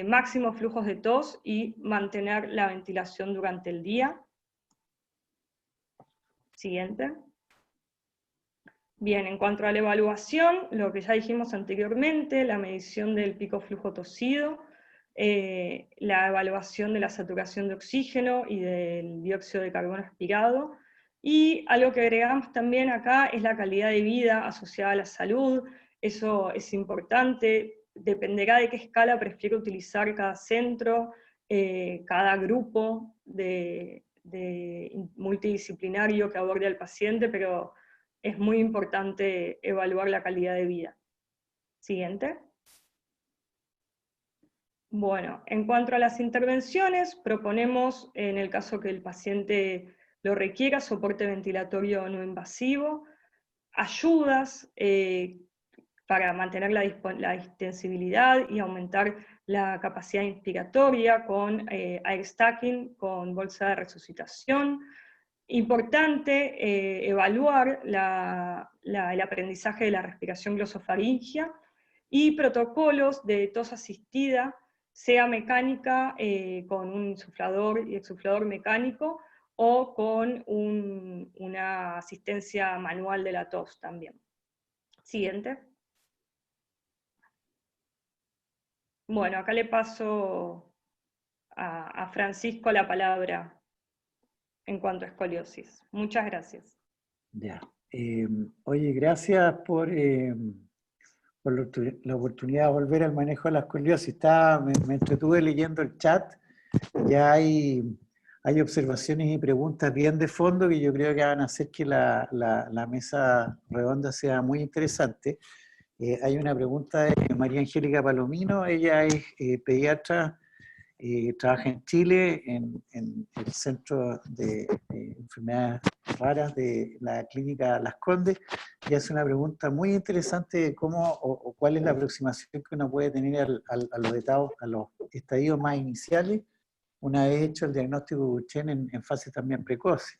máximos flujos de tos, y mantener la ventilación durante el día. Siguiente. Bien, en cuanto a la evaluación, lo que ya dijimos anteriormente, la medición del pico flujo tosido, la evaluación de la saturación de oxígeno y del dióxido de carbono expirado, y algo que agregamos también acá es la calidad de vida asociada a la salud. Eso es importante, dependerá de qué escala prefiere utilizar cada centro, cada grupo de multidisciplinario que aborde al paciente, pero es muy importante evaluar la calidad de vida. Siguiente. Bueno, en cuanto a las intervenciones, proponemos, en el caso que el paciente lo requiera, soporte ventilatorio no invasivo, ayudas para mantener la distensibilidad y aumentar la capacidad inspiratoria con air stacking, con bolsa de resucitación. Importante evaluar el aprendizaje de la respiración glosofaringia, y protocolos de tos asistida, sea mecánica con un insuflador y exsuflador mecánico, o con una asistencia manual de la tos también. Siguiente. Bueno, acá le paso a Francisco la palabra en cuanto a escoliosis. Muchas gracias. Ya. Oye, gracias por la oportunidad de volver al manejo de la escoliosis. Me entretuve leyendo el chat. Ya hay observaciones y preguntas bien de fondo que yo creo que van a hacer que la mesa redonda sea muy interesante. Hay una pregunta de María Angélica Palomino. Ella es pediatra, trabaja en Chile, en el Centro de Enfermedades Raras de la Clínica Las Condes, y hace una pregunta muy interesante de cómo o cuál es la aproximación que uno puede tener a los estadios más iniciales, una vez hecho el diagnóstico de Duchenne en fases también precoces.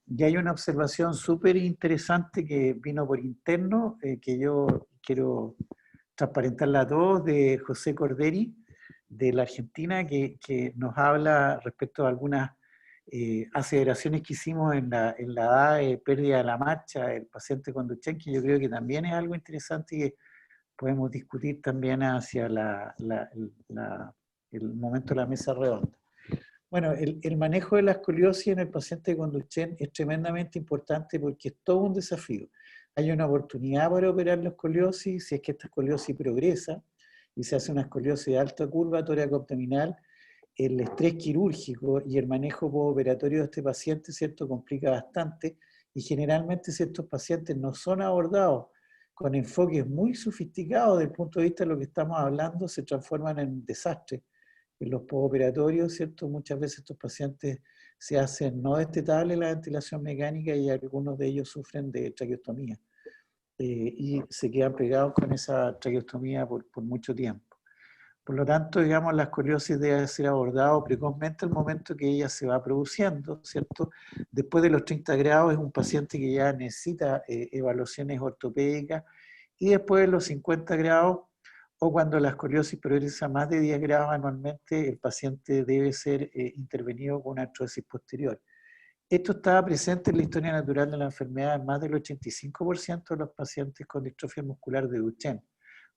Y hay una observación súper interesante que vino por interno, que yo quiero transparentarla a todos, de José Corderi, de la Argentina, que nos habla respecto a algunas aceleraciones que hicimos en la edad de pérdida de la marcha del paciente con Duchenne, que yo creo que también es algo interesante y que podemos discutir también hacia el momento de la mesa redonda. Bueno, el manejo de la escoliosis en el paciente con Duchenne es tremendamente importante porque es todo un desafío. Hay una oportunidad para operar la escoliosis si es que esta escoliosis progresa y se hace una escoliosis de alta curva torácico-abdominal. El estrés quirúrgico y el manejo postoperatorio de este paciente, ¿cierto?, complica bastante, y generalmente si estos pacientes no son abordados con enfoques muy sofisticados desde el punto de vista de lo que estamos hablando, se transforman en desastres. En los postoperatorios, ¿cierto? Muchas veces estos pacientes se hacen no destetable la ventilación mecánica y algunos de ellos sufren de traqueostomía. Y se quedan pegados con esa traqueostomía por mucho tiempo. Por lo tanto, digamos, la escoliosis debe ser abordada precozmente al momento que ella se va produciendo, ¿cierto? Después de los 30 grados es un paciente que ya necesita evaluaciones ortopédicas, y después de los 50 grados, o cuando la escoliosis progresa más de 10 grados anualmente, el paciente debe ser intervenido con una artrosis posterior. Esto estaba presente en la historia natural de la enfermedad en más del 85% de los pacientes con distrofia muscular de Duchenne.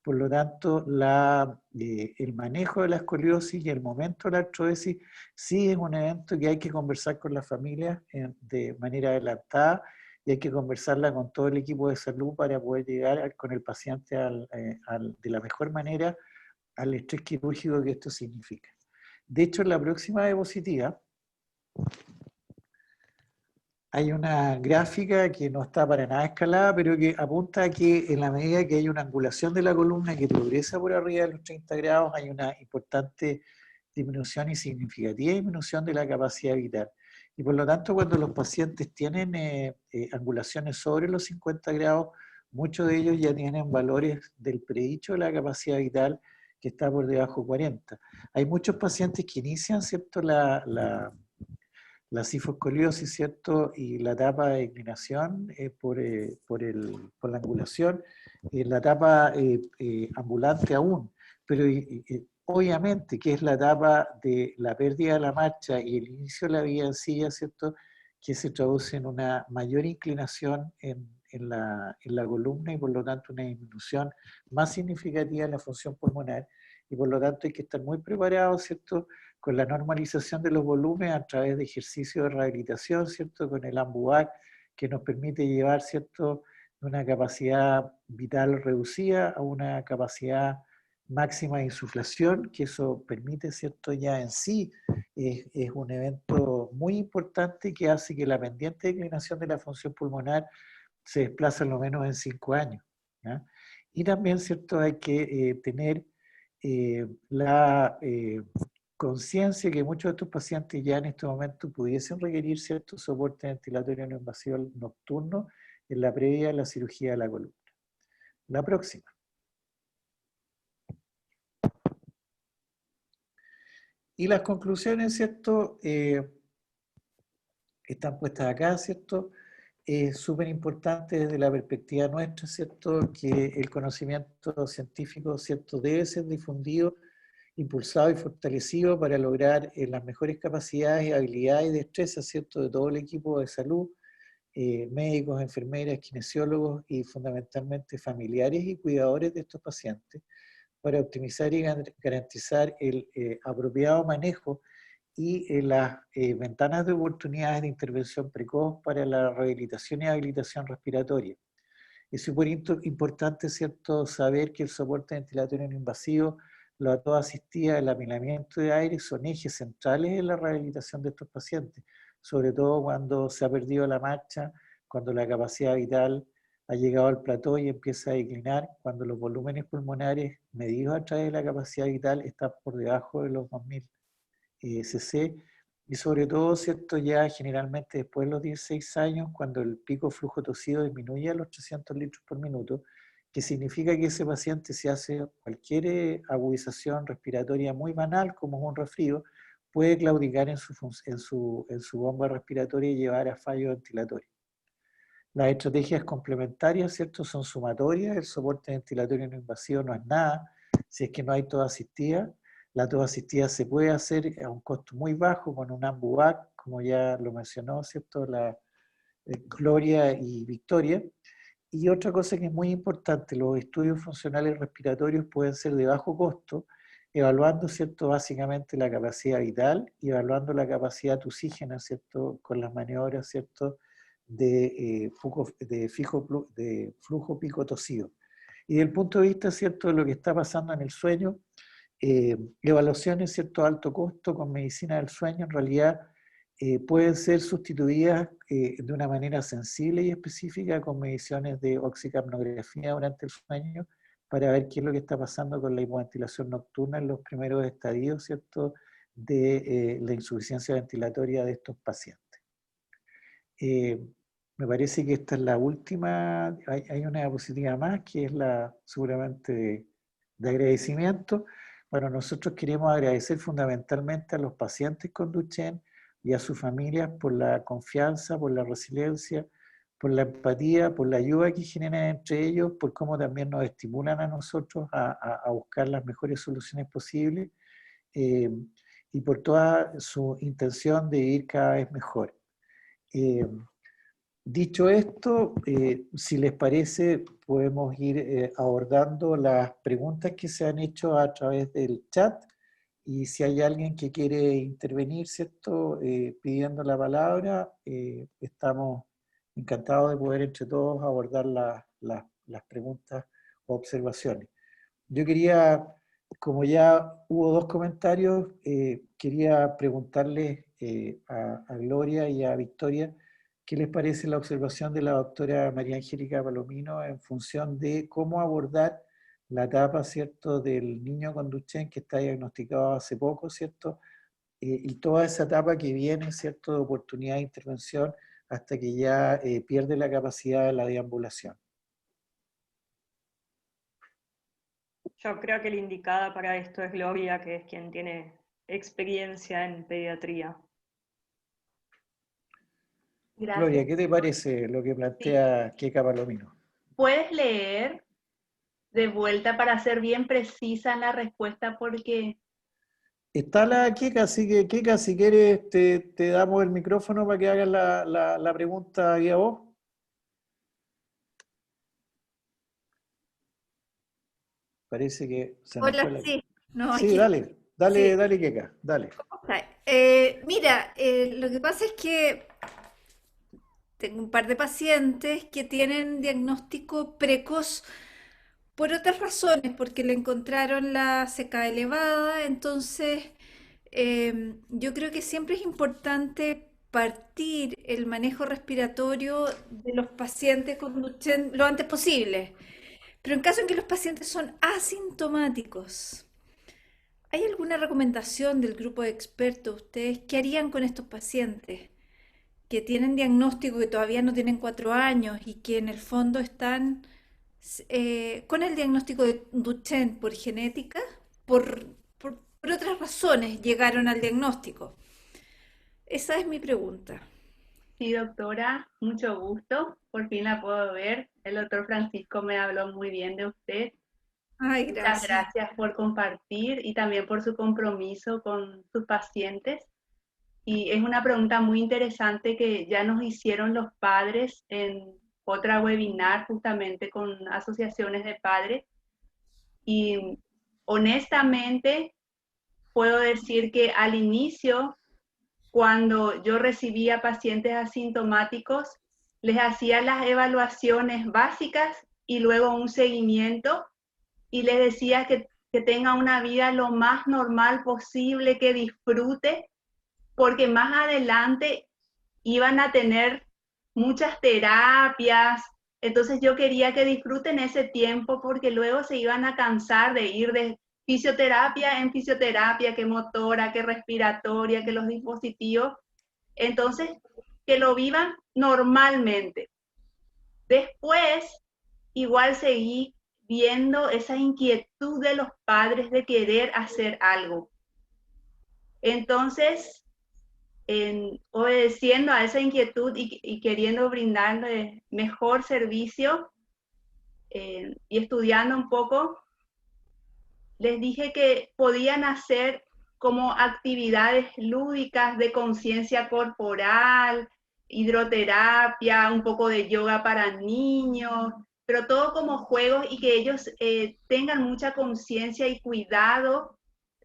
Por lo tanto, el manejo de la escoliosis y el momento de la artrosis sí es un evento que hay que conversar con las familias de manera adelantada, y hay que conversarla con todo el equipo de salud para poder llegar con el paciente de la mejor manera al estrés quirúrgico que esto significa. De hecho, en la próxima diapositiva hay una gráfica que no está para nada escalada, pero que apunta a que en la medida que hay una angulación de la columna que progresa por arriba de los 30 grados, hay una importante disminución y significativa disminución de la capacidad vital. Y por lo tanto, cuando los pacientes tienen angulaciones sobre los 50 grados, muchos de ellos ya tienen valores del predicho de la capacidad vital que está por debajo de 40. Hay muchos pacientes que inician, ¿cierto?, la cifoscoliosis, ¿cierto? Y la etapa de inclinación por la angulación, la etapa ambulante aún, pero obviamente que es la etapa de la pérdida de la marcha y el inicio de la vida en silla, ¿cierto? Que se traduce en una mayor inclinación en la columna y por lo tanto una disminución más significativa en la función pulmonar, y por lo tanto hay que estar muy preparados, ¿cierto?, con la normalización de los volúmenes a través de ejercicios de rehabilitación, ¿cierto?, con el AMBUAC, que nos permite llevar, ¿cierto?, una capacidad vital reducida a una capacidad máxima de insuflación, que eso permite, ¿cierto?, ya en sí es un evento muy importante que hace que la pendiente de inclinación de la función pulmonar se desplace al menos en 5 años. ¿Ya? Y también, ¿cierto?, hay que tener la conciencia que muchos de estos pacientes ya en este momento pudiesen requerir cierto soporte ventilatorio no invasivo nocturno en la previa de la cirugía de la columna. La próxima. Y las conclusiones, ¿cierto?, están puestas acá, ¿cierto? Es súper importante desde la perspectiva nuestra, ¿cierto?, que el conocimiento científico, ¿cierto?, debe ser difundido, impulsado y fortalecido para lograr las mejores capacidades, habilidades y destrezas, ¿cierto?, de todo el equipo de salud, médicos, enfermeras, kinesiólogos y fundamentalmente familiares y cuidadores de estos pacientes, para optimizar y garantizar el apropiado manejo y las ventanas de oportunidades de intervención precoz para la rehabilitación y habilitación respiratoria. Es súper importante, ¿cierto?, saber que el soporte ventilatorio no invasivo, la tos asistida, el apilamiento de aire son ejes centrales en la rehabilitación de estos pacientes, sobre todo cuando se ha perdido la marcha, cuando la capacidad vital ha llegado al plató y empieza a declinar, cuando los volúmenes pulmonares medidos a través de la capacidad vital están por debajo de los 2000 cc, y sobre todo, ¿cierto?, ya generalmente después de los 16 años, cuando el pico flujo tosido disminuye a los 300 litros por minuto, que significa que ese paciente, se hace cualquier agudización respiratoria muy banal, como un resfrío, puede claudicar en su bomba respiratoria y llevar a fallo ventilatorio. Las estrategias complementarias, ¿cierto?, son sumatorias. El soporte ventilatorio no invasivo no es nada si es que no hay tos asistida. La tos asistida se puede hacer a un costo muy bajo con un AMBUAC, como ya lo mencionó, ¿cierto?, la Gloria y Victoria. Y otra cosa que es muy importante, los estudios funcionales respiratorios pueden ser de bajo costo, evaluando, ¿cierto?, básicamente la capacidad vital y evaluando la capacidad tusígena, ¿cierto?, con las maniobras, ¿cierto?, de flujo pico tosido. Y desde el punto de vista, ¿cierto?, de lo que está pasando en el sueño, evaluaciones, ¿cierto?, a alto costo con medicina del sueño, en realidad pueden ser sustituidas de una manera sensible y específica con mediciones de oxicapnografía durante el sueño para ver qué es lo que está pasando con la hipoventilación nocturna en los primeros estadios, ¿cierto?, de la insuficiencia ventilatoria de estos pacientes. Me parece que esta es la última, hay una diapositiva más que es la seguramente de agradecimiento. Bueno, nosotros queremos agradecer fundamentalmente a los pacientes con Duchenne y a sus familias por la confianza, por la resiliencia, por la empatía, por la ayuda que generan entre ellos, por cómo también nos estimulan a nosotros a buscar las mejores soluciones posibles y por toda su intención de ir cada vez mejor. Dicho esto, si les parece, podemos ir abordando las preguntas que se han hecho a través del chat y si hay alguien que quiere intervenir, ¿cierto?, pidiendo la palabra, estamos encantados de poder entre todos abordar las preguntas o observaciones. Yo quería, como ya hubo dos comentarios, quería preguntarles a Gloria y a Victoria, ¿qué les parece la observación de la doctora María Angélica Palomino en función de cómo abordar la etapa, ¿cierto?, del niño con Duchenne que está diagnosticado hace poco, ¿cierto?, y toda esa etapa que viene, ¿cierto?, de oportunidad de intervención hasta que ya pierde la capacidad de la deambulación? Yo creo que la indicada para esto es Gloria, que es quien tiene experiencia en pediatría. Gracias. Gloria, ¿qué te parece lo que plantea Keka Palomino? ¿Puedes leer de vuelta para ser bien precisa en la respuesta? Porque Está la Keka, así que Keka, si quieres te damos el micrófono para que hagas la pregunta ahí a vos. Parece que se nos fue Hola, la... sí. No, Sí, aquí. Sí. dale Keka, dale. Mira, lo que pasa es que tengo un par de pacientes que tienen diagnóstico precoz por otras razones, porque le encontraron la CK elevada, entonces yo creo que siempre es importante partir el manejo respiratorio de los pacientes con Duchenne lo antes posible. Pero en caso en que los pacientes son asintomáticos, ¿hay alguna recomendación del grupo de expertos? ¿Ustedes qué harían con estos pacientes que tienen diagnóstico, que todavía no tienen 4 años y que en el fondo están con el diagnóstico de Duchenne por genética? Por otras razones llegaron al diagnóstico. Esa es mi pregunta. sí, doctora, mucho gusto. Por fin la puedo ver. El doctor Francisco me habló muy bien de usted. Ay, Muchas gracias. gracias por compartir y también por su compromiso con sus pacientes. Y es una pregunta muy interesante que ya nos hicieron los padres en otra webinar justamente con asociaciones de padres. Y honestamente puedo decir que al inicio, cuando yo recibía pacientes asintomáticos, les hacía las evaluaciones básicas y luego un seguimiento y les decía que tenga una vida lo más normal posible, que disfrute, porque más adelante iban a tener muchas terapias. Entonces yo quería que disfruten ese tiempo porque luego se iban a cansar de ir de fisioterapia en fisioterapia, que motora, que respiratoria, que los dispositivos. Entonces, que lo vivan normalmente. Después, igual seguí viendo esa inquietud de los padres de querer hacer algo. Entonces, obedeciendo a esa inquietud y queriendo brindarle mejor servicio y estudiando un poco, les dije que podían hacer como actividades lúdicas de conciencia corporal, hidroterapia, un poco de yoga para niños, pero todo como juegos y que ellos tengan mucha conciencia y cuidado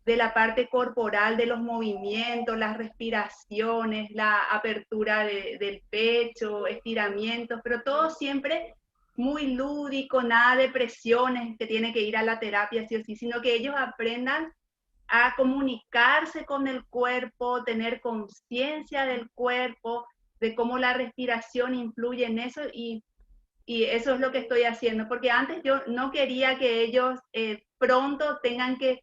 de la parte corporal, de los movimientos, las respiraciones, la apertura del pecho, estiramientos, pero todo siempre muy lúdico, nada de presiones que tiene que ir a la terapia sí o sí, sino que ellos aprendan a comunicarse con el cuerpo, tener conciencia del cuerpo, de cómo la respiración influye en eso y eso es lo que estoy haciendo, porque antes yo no quería que ellos pronto tengan que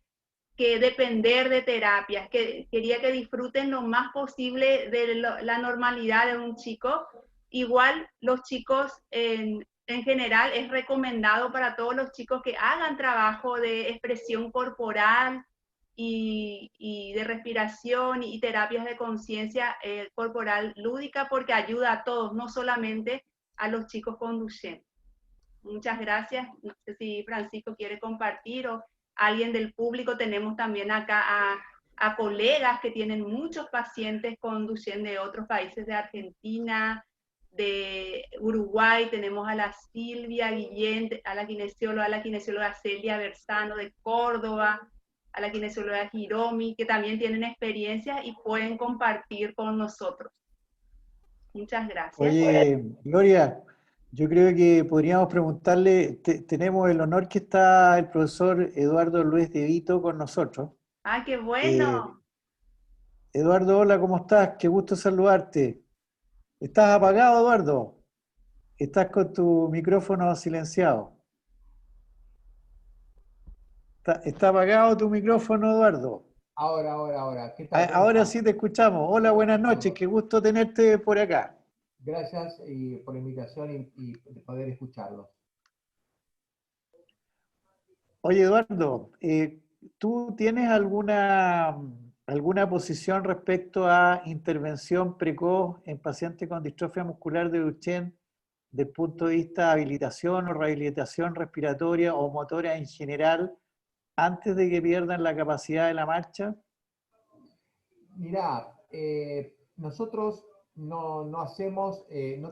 depender de terapias, que quería que disfruten lo más posible de la normalidad de un chico. Igual los chicos en general es recomendado para todos los chicos que hagan trabajo de expresión corporal y de respiración y terapias de conciencia corporal lúdica porque ayuda a todos, no solamente a los chicos con Duchenne. Muchas gracias. No sé si Francisco quiere compartir o alguien del público. Tenemos también acá a colegas que tienen muchos pacientes con Duchenne de otros países de Argentina, de Uruguay. Tenemos a la Silvia Guillén, a la kinesióloga Celia Bersano de Córdoba, a la kinesióloga Hiromi, que también tienen experiencia y pueden compartir con nosotros. Muchas gracias. Oye, Gloria, yo creo que podríamos preguntarle, tenemos el honor que está el profesor Eduardo Luis de Vito con nosotros. ¡Ah, qué bueno! Eduardo, hola, ¿cómo estás? Qué gusto saludarte. ¿Estás apagado, Eduardo? Estás con tu micrófono silenciado. ¿Está apagado tu micrófono, Eduardo? Ahora. ¿Qué tal? Ahora sí te escuchamos. Hola, buenas noches. Qué gusto tenerte por acá. Gracias por la invitación y poder escucharlos. Oye, Eduardo, ¿tú tienes alguna posición respecto a intervención precoz en pacientes con distrofia muscular de Duchenne desde el punto de vista de habilitación o rehabilitación respiratoria o motora en general antes de que pierdan la capacidad de la marcha? Mirá, nosotros no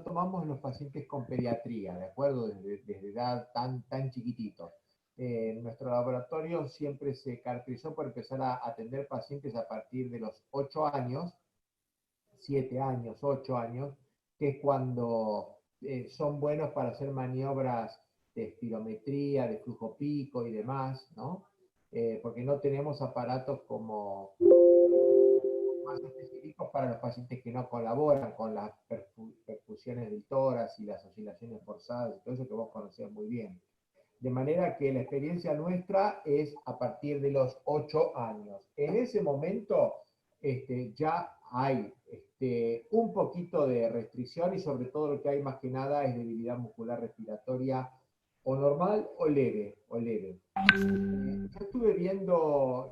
tomamos los pacientes con pediatría, ¿de acuerdo? Desde edad tan chiquititos. Nuestro laboratorio siempre se caracterizó por empezar a atender pacientes a partir de los 8 años, 7 años, 8 años, que es cuando son buenos para hacer maniobras de espirometría, de flujo pico y demás, ¿no? Porque no tenemos aparatos como más específicos para los pacientes que no colaboran con las perfusiones del tórax y las oscilaciones forzadas y todo eso que vos conocés muy bien. De manera que la experiencia nuestra es a partir de los 8 años. En ese momento ya hay un poquito de restricción y sobre todo lo que hay más que nada es debilidad muscular respiratoria o normal o leve. Yo estuve viendo,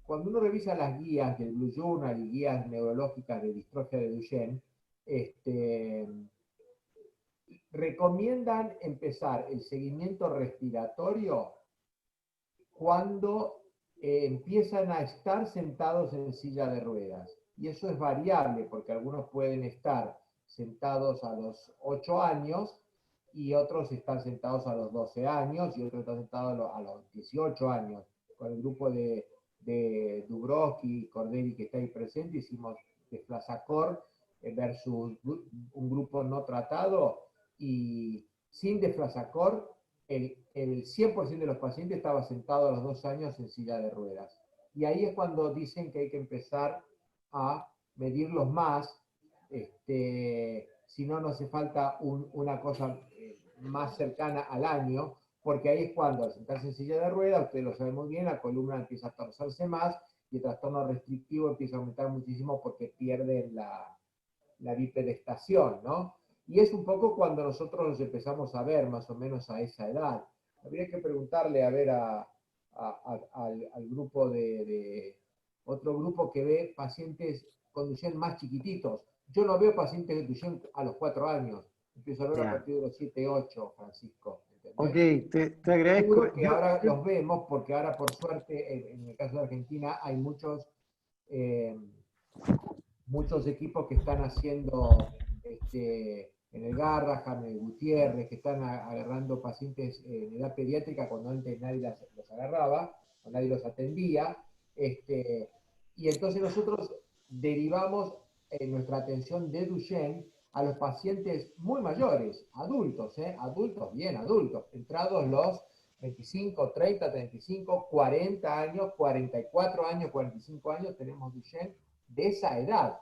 cuando uno revisa las guías del Blue Journal y guías neurológicas de distrofia de Duchenne, recomiendan empezar el seguimiento respiratorio cuando empiezan a estar sentados en silla de ruedas. Y eso es variable, porque algunos pueden estar sentados a los 8 años y otros están sentados a los 12 años y otros están sentados a los 18 años. Con el grupo de Dubrovsky y Cordelli que está ahí presente, hicimos Deflasacor versus un grupo no tratado, y sin Deflasacor el 100% de los pacientes estaba sentado a los 2 años en silla de ruedas. Y ahí es cuando dicen que hay que empezar a medirlos más, si no hace falta una cosa más cercana al año, porque ahí es cuando al sentarse en silla de ruedas, ustedes lo saben muy bien, la columna empieza a torcerse más y el trastorno restrictivo empieza a aumentar muchísimo porque pierden la bipedestación, ¿no? Y es un poco cuando nosotros los empezamos a ver, más o menos a esa edad. Habría que preguntarle a ver al grupo otro grupo que ve pacientes con Duchenne más chiquititos. Yo no veo pacientes de Duchenne a los 4 años. Empiezo a ver a partir de los 7, 8, Francisco. ¿Entendés? Ok, te agradezco. Seguro que ahora los vemos, porque ahora por suerte, en el caso de Argentina, hay muchos equipos que están haciendo en el Garrahan, en el Gutiérrez, que están agarrando pacientes en edad pediátrica cuando antes nadie los agarraba, o nadie los atendía, y entonces nosotros derivamos nuestra atención de Duchenne a los pacientes muy mayores, adultos, adultos, bien adultos, entrados los 25, 30, 35, 40 años, 44 años, 45 años, tenemos Duchenne de esa edad.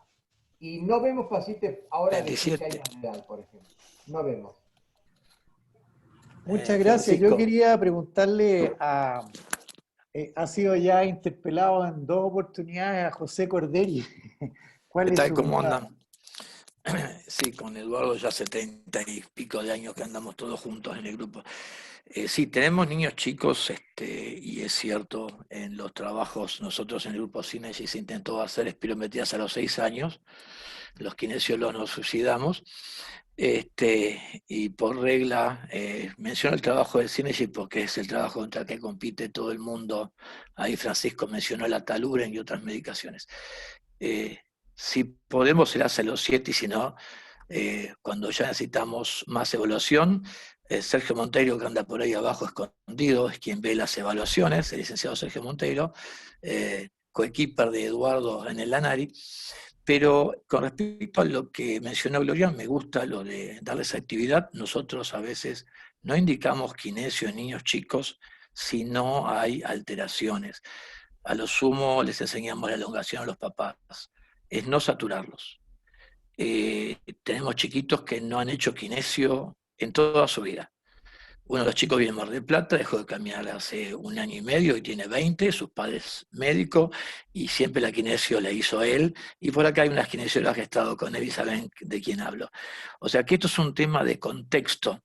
Y no vemos pacientes ahora de 7 años de edad, por ejemplo. No vemos. Muchas gracias. Francisco. Yo quería preguntarle ha sido ya interpelado en 2 oportunidades a José Corderi. ¿Cuál ¿Qué es tal? su ¿Cómo mirada? andan? Sí, con Eduardo ya 70 y pico de años que andamos todos juntos en el grupo. Sí, tenemos niños chicos, y es cierto, en los trabajos, nosotros en el grupo Synergy se intentó hacer espirometrías a los 6 años, los kinesiólogos nos suicidamos, y por regla, menciono el trabajo del Synergy porque es el trabajo contra el que compite todo el mundo. Ahí Francisco mencionó la Taluren y otras medicaciones. Si podemos será a los 7 y si no, cuando ya necesitamos más evaluación, Sergio Monteiro, que anda por ahí abajo escondido, es quien ve las evaluaciones, el licenciado Sergio Monteiro, coequiper de Eduardo en el ANARI. Pero con respecto a lo que mencionó Gloria, me gusta lo de darles actividad. Nosotros a veces no indicamos kinesio en niños chicos si no hay alteraciones. A lo sumo les enseñamos la elongación a los papás. Es no saturarlos. Tenemos chiquitos que no han hecho kinesio en toda su vida. Uno de los chicos viene de Mar del Plata, dejó de caminar hace 1 año y medio y tiene 20, sus padres médicos, y siempre la kinesio la hizo él, y por acá hay unas kinesiólogas que he estado con él y saben de quién hablo. O sea que esto es un tema de contexto.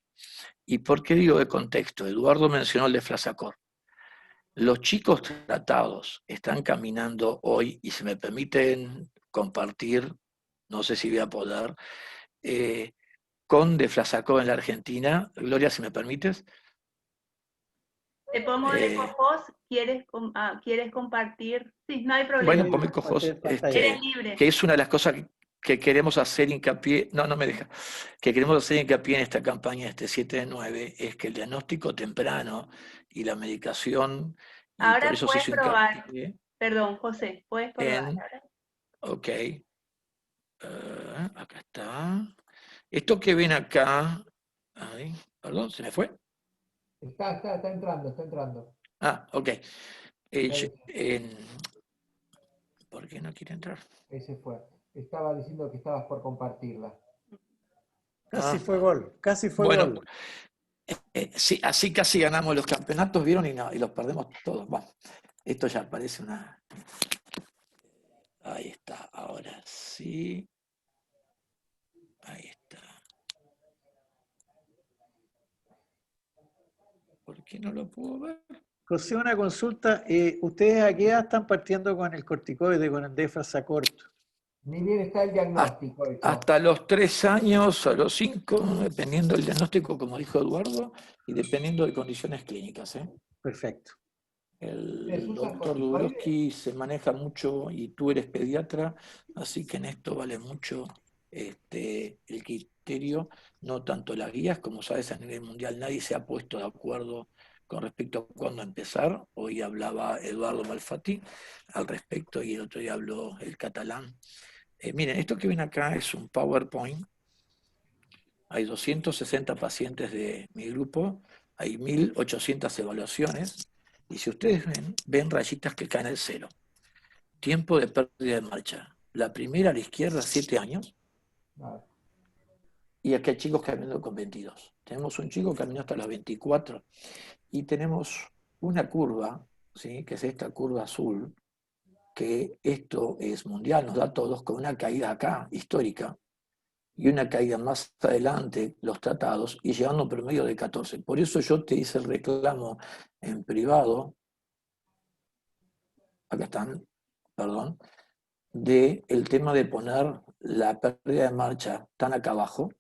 ¿Y por qué digo de contexto? Eduardo mencionó el de Flasacor. Los chicos tratados están caminando hoy, y si me permiten compartir, no sé si voy a poder, con Deflasacor en la Argentina. Gloria, si me permites. Te pongo de cojos, ¿quieres compartir? Sí, no hay problema. Bueno, ponme cojos, Eres libre. que es una de las cosas que queremos hacer hincapié, no me deja, que queremos hacer hincapié en esta campaña, 7 de 9, es que el diagnóstico temprano y la medicación, y Ahora por eso se puedes hizo probar. hincapié Perdón, José, puedes probar. Ok, acá está. Esto que ven acá, ay, perdón, ¿se me fue? Está entrando. Ah, ok. ¿Por qué no quiere entrar? Ese fue. Estaba diciendo que estabas por compartirla. Casi fue gol, casi fue bueno, gol. Sí, así casi ganamos los campeonatos, ¿vieron? Y los perdemos todos. Bueno, esto ya parece una... Ahí está, ahora sí. Ahí está. ¿Por qué no lo puedo ver? José, una consulta. ¿Ustedes a qué edad están partiendo con el corticoide, con el Deflasacort? Ni bien está el diagnóstico. Hasta los 3 años, a los 5, dependiendo del diagnóstico, como dijo Eduardo, y dependiendo de condiciones clínicas. Perfecto. El doctor Dubrovsky se maneja mucho, y tú eres pediatra, así que en esto vale mucho el criterio, no tanto las guías. Como sabes, a nivel mundial nadie se ha puesto de acuerdo con respecto a cuándo empezar. Hoy hablaba Eduardo Malfatti al respecto, y el otro día habló el catalán. Miren, esto que ven acá es un PowerPoint. Hay 260 pacientes de mi grupo, hay 1.800 evaluaciones, y si ustedes ven rayitas que caen al 0. Tiempo de pérdida de marcha. La primera a la izquierda, 7 años, y aquí hay chicos caminando con 22. Tenemos un chico que caminó hasta los 24, y tenemos una curva, ¿sí?, que es esta curva azul, que esto es mundial, nos da a todos, con una caída acá, histórica, y una caída más adelante, los tratados, y llegando a un promedio de 14. Por eso yo te hice el reclamo en privado, acá están, perdón, del tema de poner la pérdida de marcha tan acá abajo,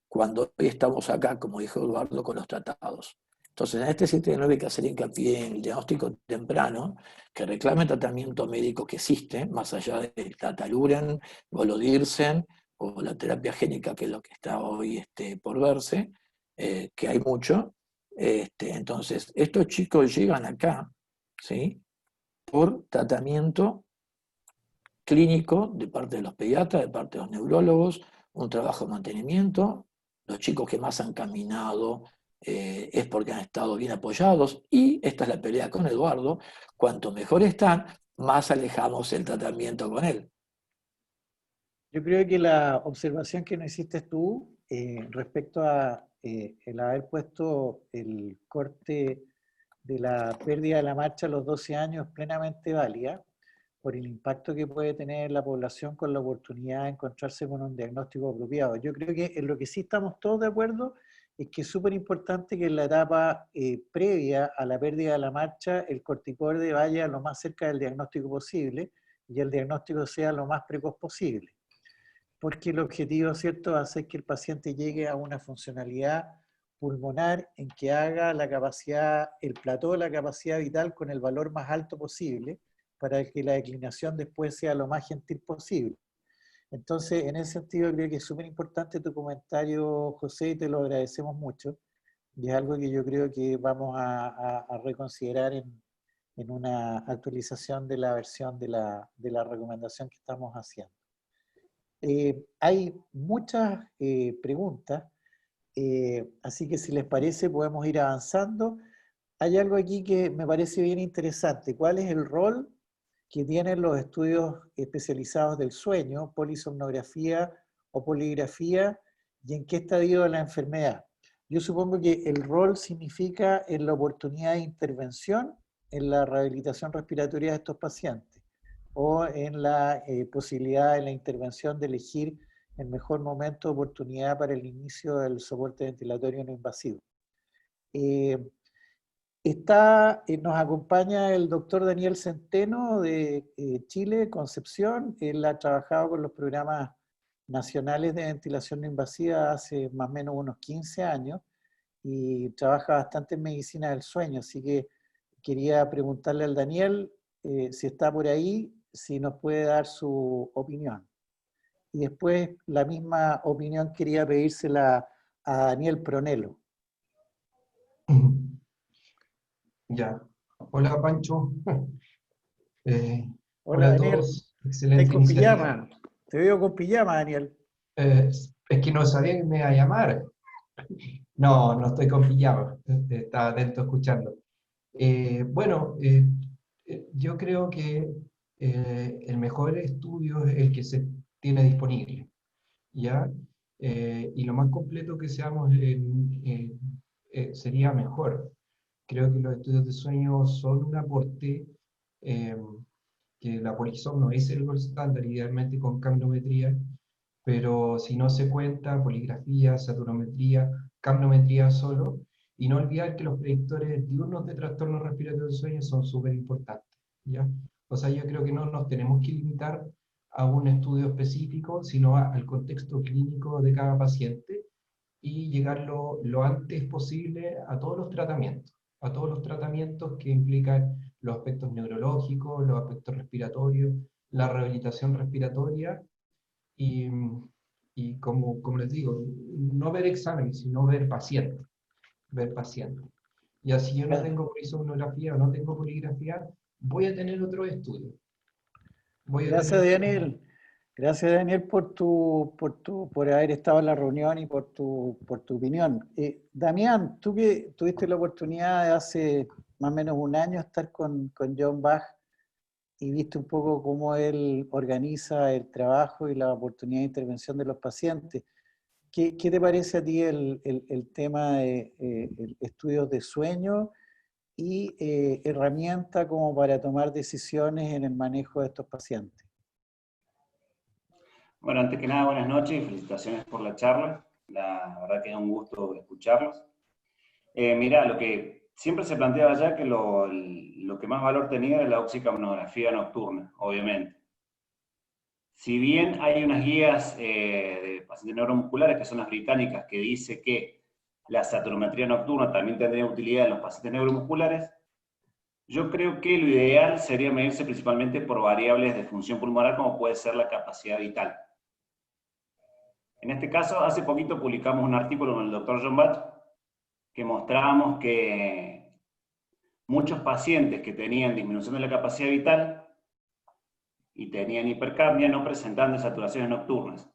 cuando hoy estamos acá, como dijo Eduardo, con los tratados. Entonces, en este 7 de 9 hay que hacer hincapié en el diagnóstico temprano, que reclame el tratamiento médico que existe, más allá de Taluren, Golodirsen o la terapia génica, que es lo que está hoy por verse, que hay mucho. Entonces, estos chicos llegan acá, ¿sí?, por tratamiento clínico de parte de los pediatras, de parte de los neurólogos, un trabajo de mantenimiento. Los chicos que más han caminado es porque han estado bien apoyados, y esta es la pelea con Eduardo: cuanto mejor están, más alejamos el tratamiento con él. Yo creo que la observación que nos hiciste tú respecto a el haber puesto el corte de la pérdida de la marcha a los 12 años es plenamente válida por el impacto que puede tener la población con la oportunidad de encontrarse con un diagnóstico apropiado. Yo creo que en lo que sí estamos todos de acuerdo es que es súper importante que en la etapa previa a la pérdida de la marcha el corticoide vaya lo más cerca del diagnóstico posible y el diagnóstico sea lo más precoz posible. Porque el objetivo, ¿cierto?, va a ser que el paciente llegue a una funcionalidad pulmonar en que haga la capacidad, el plató de la capacidad vital con el valor más alto posible para que la declinación después sea lo más gentil posible. Entonces, en ese sentido, creo que es súper importante tu comentario, José, y te lo agradecemos mucho. Y es algo que yo creo que vamos a reconsiderar en una actualización de la versión de la recomendación que estamos haciendo. Hay muchas preguntas, así que si les parece podemos ir avanzando. Hay algo aquí que me parece bien interesante. ¿Cuál es el rol que tienen los estudios especializados del sueño, polisomnografía o poligrafía, y en qué estadio de la enfermedad? Yo supongo que el rol significa en la oportunidad de intervención en la rehabilitación respiratoria de estos pacientes, o en la posibilidad de la intervención de elegir el mejor momento de oportunidad para el inicio del soporte ventilatorio no invasivo. Nos acompaña el doctor Daniel Centeno de Chile, Concepción. Él ha trabajado con los programas nacionales de ventilación no invasiva hace más o menos unos 15 años y trabaja bastante en medicina del sueño, así que quería preguntarle al Daniel si está por ahí, si nos puede dar su opinión. Y después la misma opinión quería pedírsela a Daniel Pronello. Ya. Hola, Pancho. Hola, Hola a Daniel. todos. Excelente ¿Estás con iniciativa. pijama? Te veo con pijama, Daniel. Es que no sabía que me iba a llamar. No, no estoy con pijama. Estaba atento escuchando. Bueno, yo creo que el mejor estudio es el que se tiene disponible, ¿ya? Y lo más completo que seamos sería mejor. Creo que los estudios de sueño son un aporte, que la polisomno es el gold estándar, idealmente con capnometría, pero si no se cuenta, poligrafía, saturometría, capnometría solo, y no olvidar que los predictores diurnos de trastornos respiratorios del sueño son súper importantes, ¿ya? O sea, yo creo que no nos tenemos que limitar a un estudio específico, sino al contexto clínico de cada paciente, y llegar lo antes posible a todos los tratamientos que implican los aspectos neurológicos, los aspectos respiratorios, la rehabilitación respiratoria, y, y como les digo, no ver exámenes, sino ver pacientes, ver pacientes. Y así yo no tengo polisomnografía o no tengo poligrafía, voy a tener otro estudio. Gracias, Daniel. Gracias, Daniel, por haber estado en la reunión y por tu opinión. Damián, tú que tuviste la oportunidad de hace más o menos un año estar con John Bach y viste un poco cómo él organiza el trabajo y la oportunidad de intervención de los pacientes. ¿Qué te parece a ti el tema de estudios de sueño y herramienta como para tomar decisiones en el manejo de estos pacientes? Bueno, antes que nada, buenas noches y felicitaciones por la charla. La verdad que es un gusto escucharlos. Mirá, lo que siempre se planteaba ya que lo que más valor tenía era la oxicapnografía nocturna, obviamente. Si bien hay unas guías de pacientes neuromusculares, que son las británicas, que dice que la saturometría nocturna también tendría utilidad en los pacientes neuromusculares, yo creo que lo ideal sería medirse principalmente por variables de función pulmonar, como puede ser la capacidad vital. En este caso, hace poquito publicamos un artículo con el doctor John Bach, que mostrábamos que muchos pacientes que tenían disminución de la capacidad vital y tenían hipercapnia no presentaban desaturaciones nocturnas.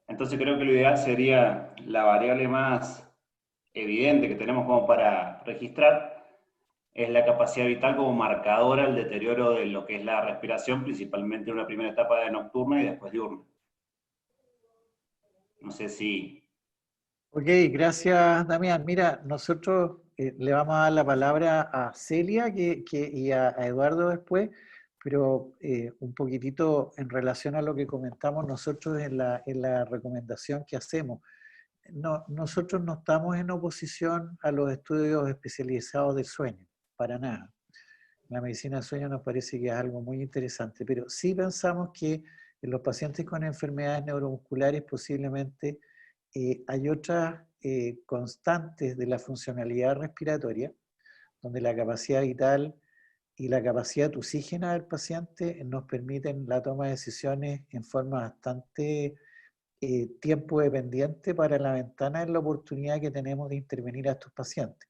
Entonces creo que lo ideal sería la variable más evidente que tenemos como para registrar es la capacidad vital como marcadora al deterioro de lo que es la respiración, principalmente en una primera etapa de nocturna y después diurna. No sé si... Ok, gracias Damián. Mira, nosotros le vamos a dar la palabra a Celia y a Eduardo después, pero un poquitito en relación a lo que comentamos nosotros en la recomendación que hacemos. No, nosotros no estamos en oposición a los estudios especializados del sueño, para nada. La medicina del sueño nos parece que es algo muy interesante, pero sí pensamos que en los pacientes con enfermedades neuromusculares posiblemente hay otras constantes de la funcionalidad respiratoria, donde la capacidad vital y la capacidad tusígena del paciente nos permiten la toma de decisiones en forma bastante tiempo dependiente para la ventana en la oportunidad que tenemos de intervenir a estos pacientes.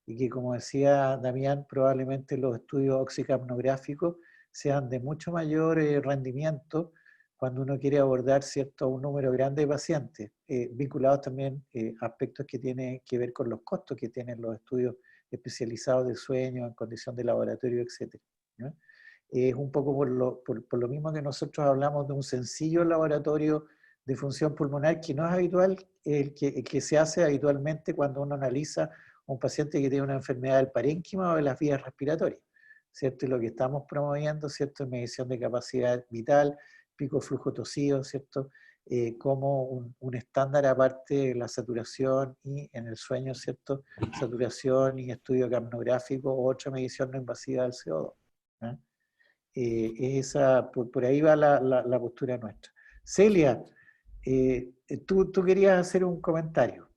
Y que, como decía Damián, probablemente los estudios oxicapnográficos sean de mucho mayor rendimiento cuando uno quiere abordar un número grande de pacientes, vinculados también a aspectos que tienen que ver con los costos que tienen los estudios especializados de sueño en condición de laboratorio, etc. ¿no? Es un poco por lo mismo que nosotros hablamos de un sencillo laboratorio de función pulmonar que no es habitual, el que se hace habitualmente cuando uno analiza a un paciente que tiene una enfermedad del parénquima o de las vías respiratorias, ¿cierto? Y lo que estamos promoviendo, ¿cierto?, es medición de capacidad vital, pico flujo tosido, ¿cierto?, como un estándar aparte de la saturación y en el sueño, ¿cierto?, saturación y estudio capnográfico o otra medición no invasiva del CO2. ¿eh? Por ahí va la postura nuestra. Celia, tú querías hacer un comentario.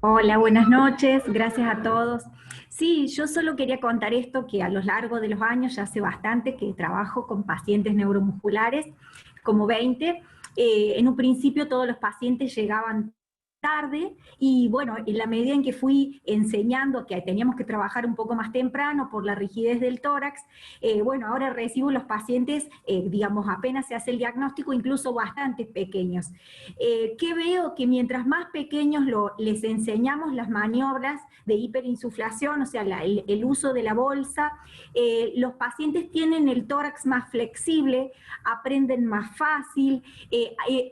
Hola, buenas noches, gracias a todos. Sí, yo solo quería contar esto, que a lo largo de los años, ya hace bastante que trabajo con pacientes neuromusculares, como 20. En un principio todos los pacientes llegaban tarde y bueno, en la medida en que fui enseñando que teníamos que trabajar un poco más temprano por la rigidez del tórax, bueno, ahora recibo los pacientes, digamos, apenas se hace el diagnóstico, incluso bastante pequeños. ¿Qué veo? Que mientras más pequeños les enseñamos las maniobras de hiperinsuflación, o sea, el uso de la bolsa, los pacientes tienen el tórax más flexible, aprenden más fácil,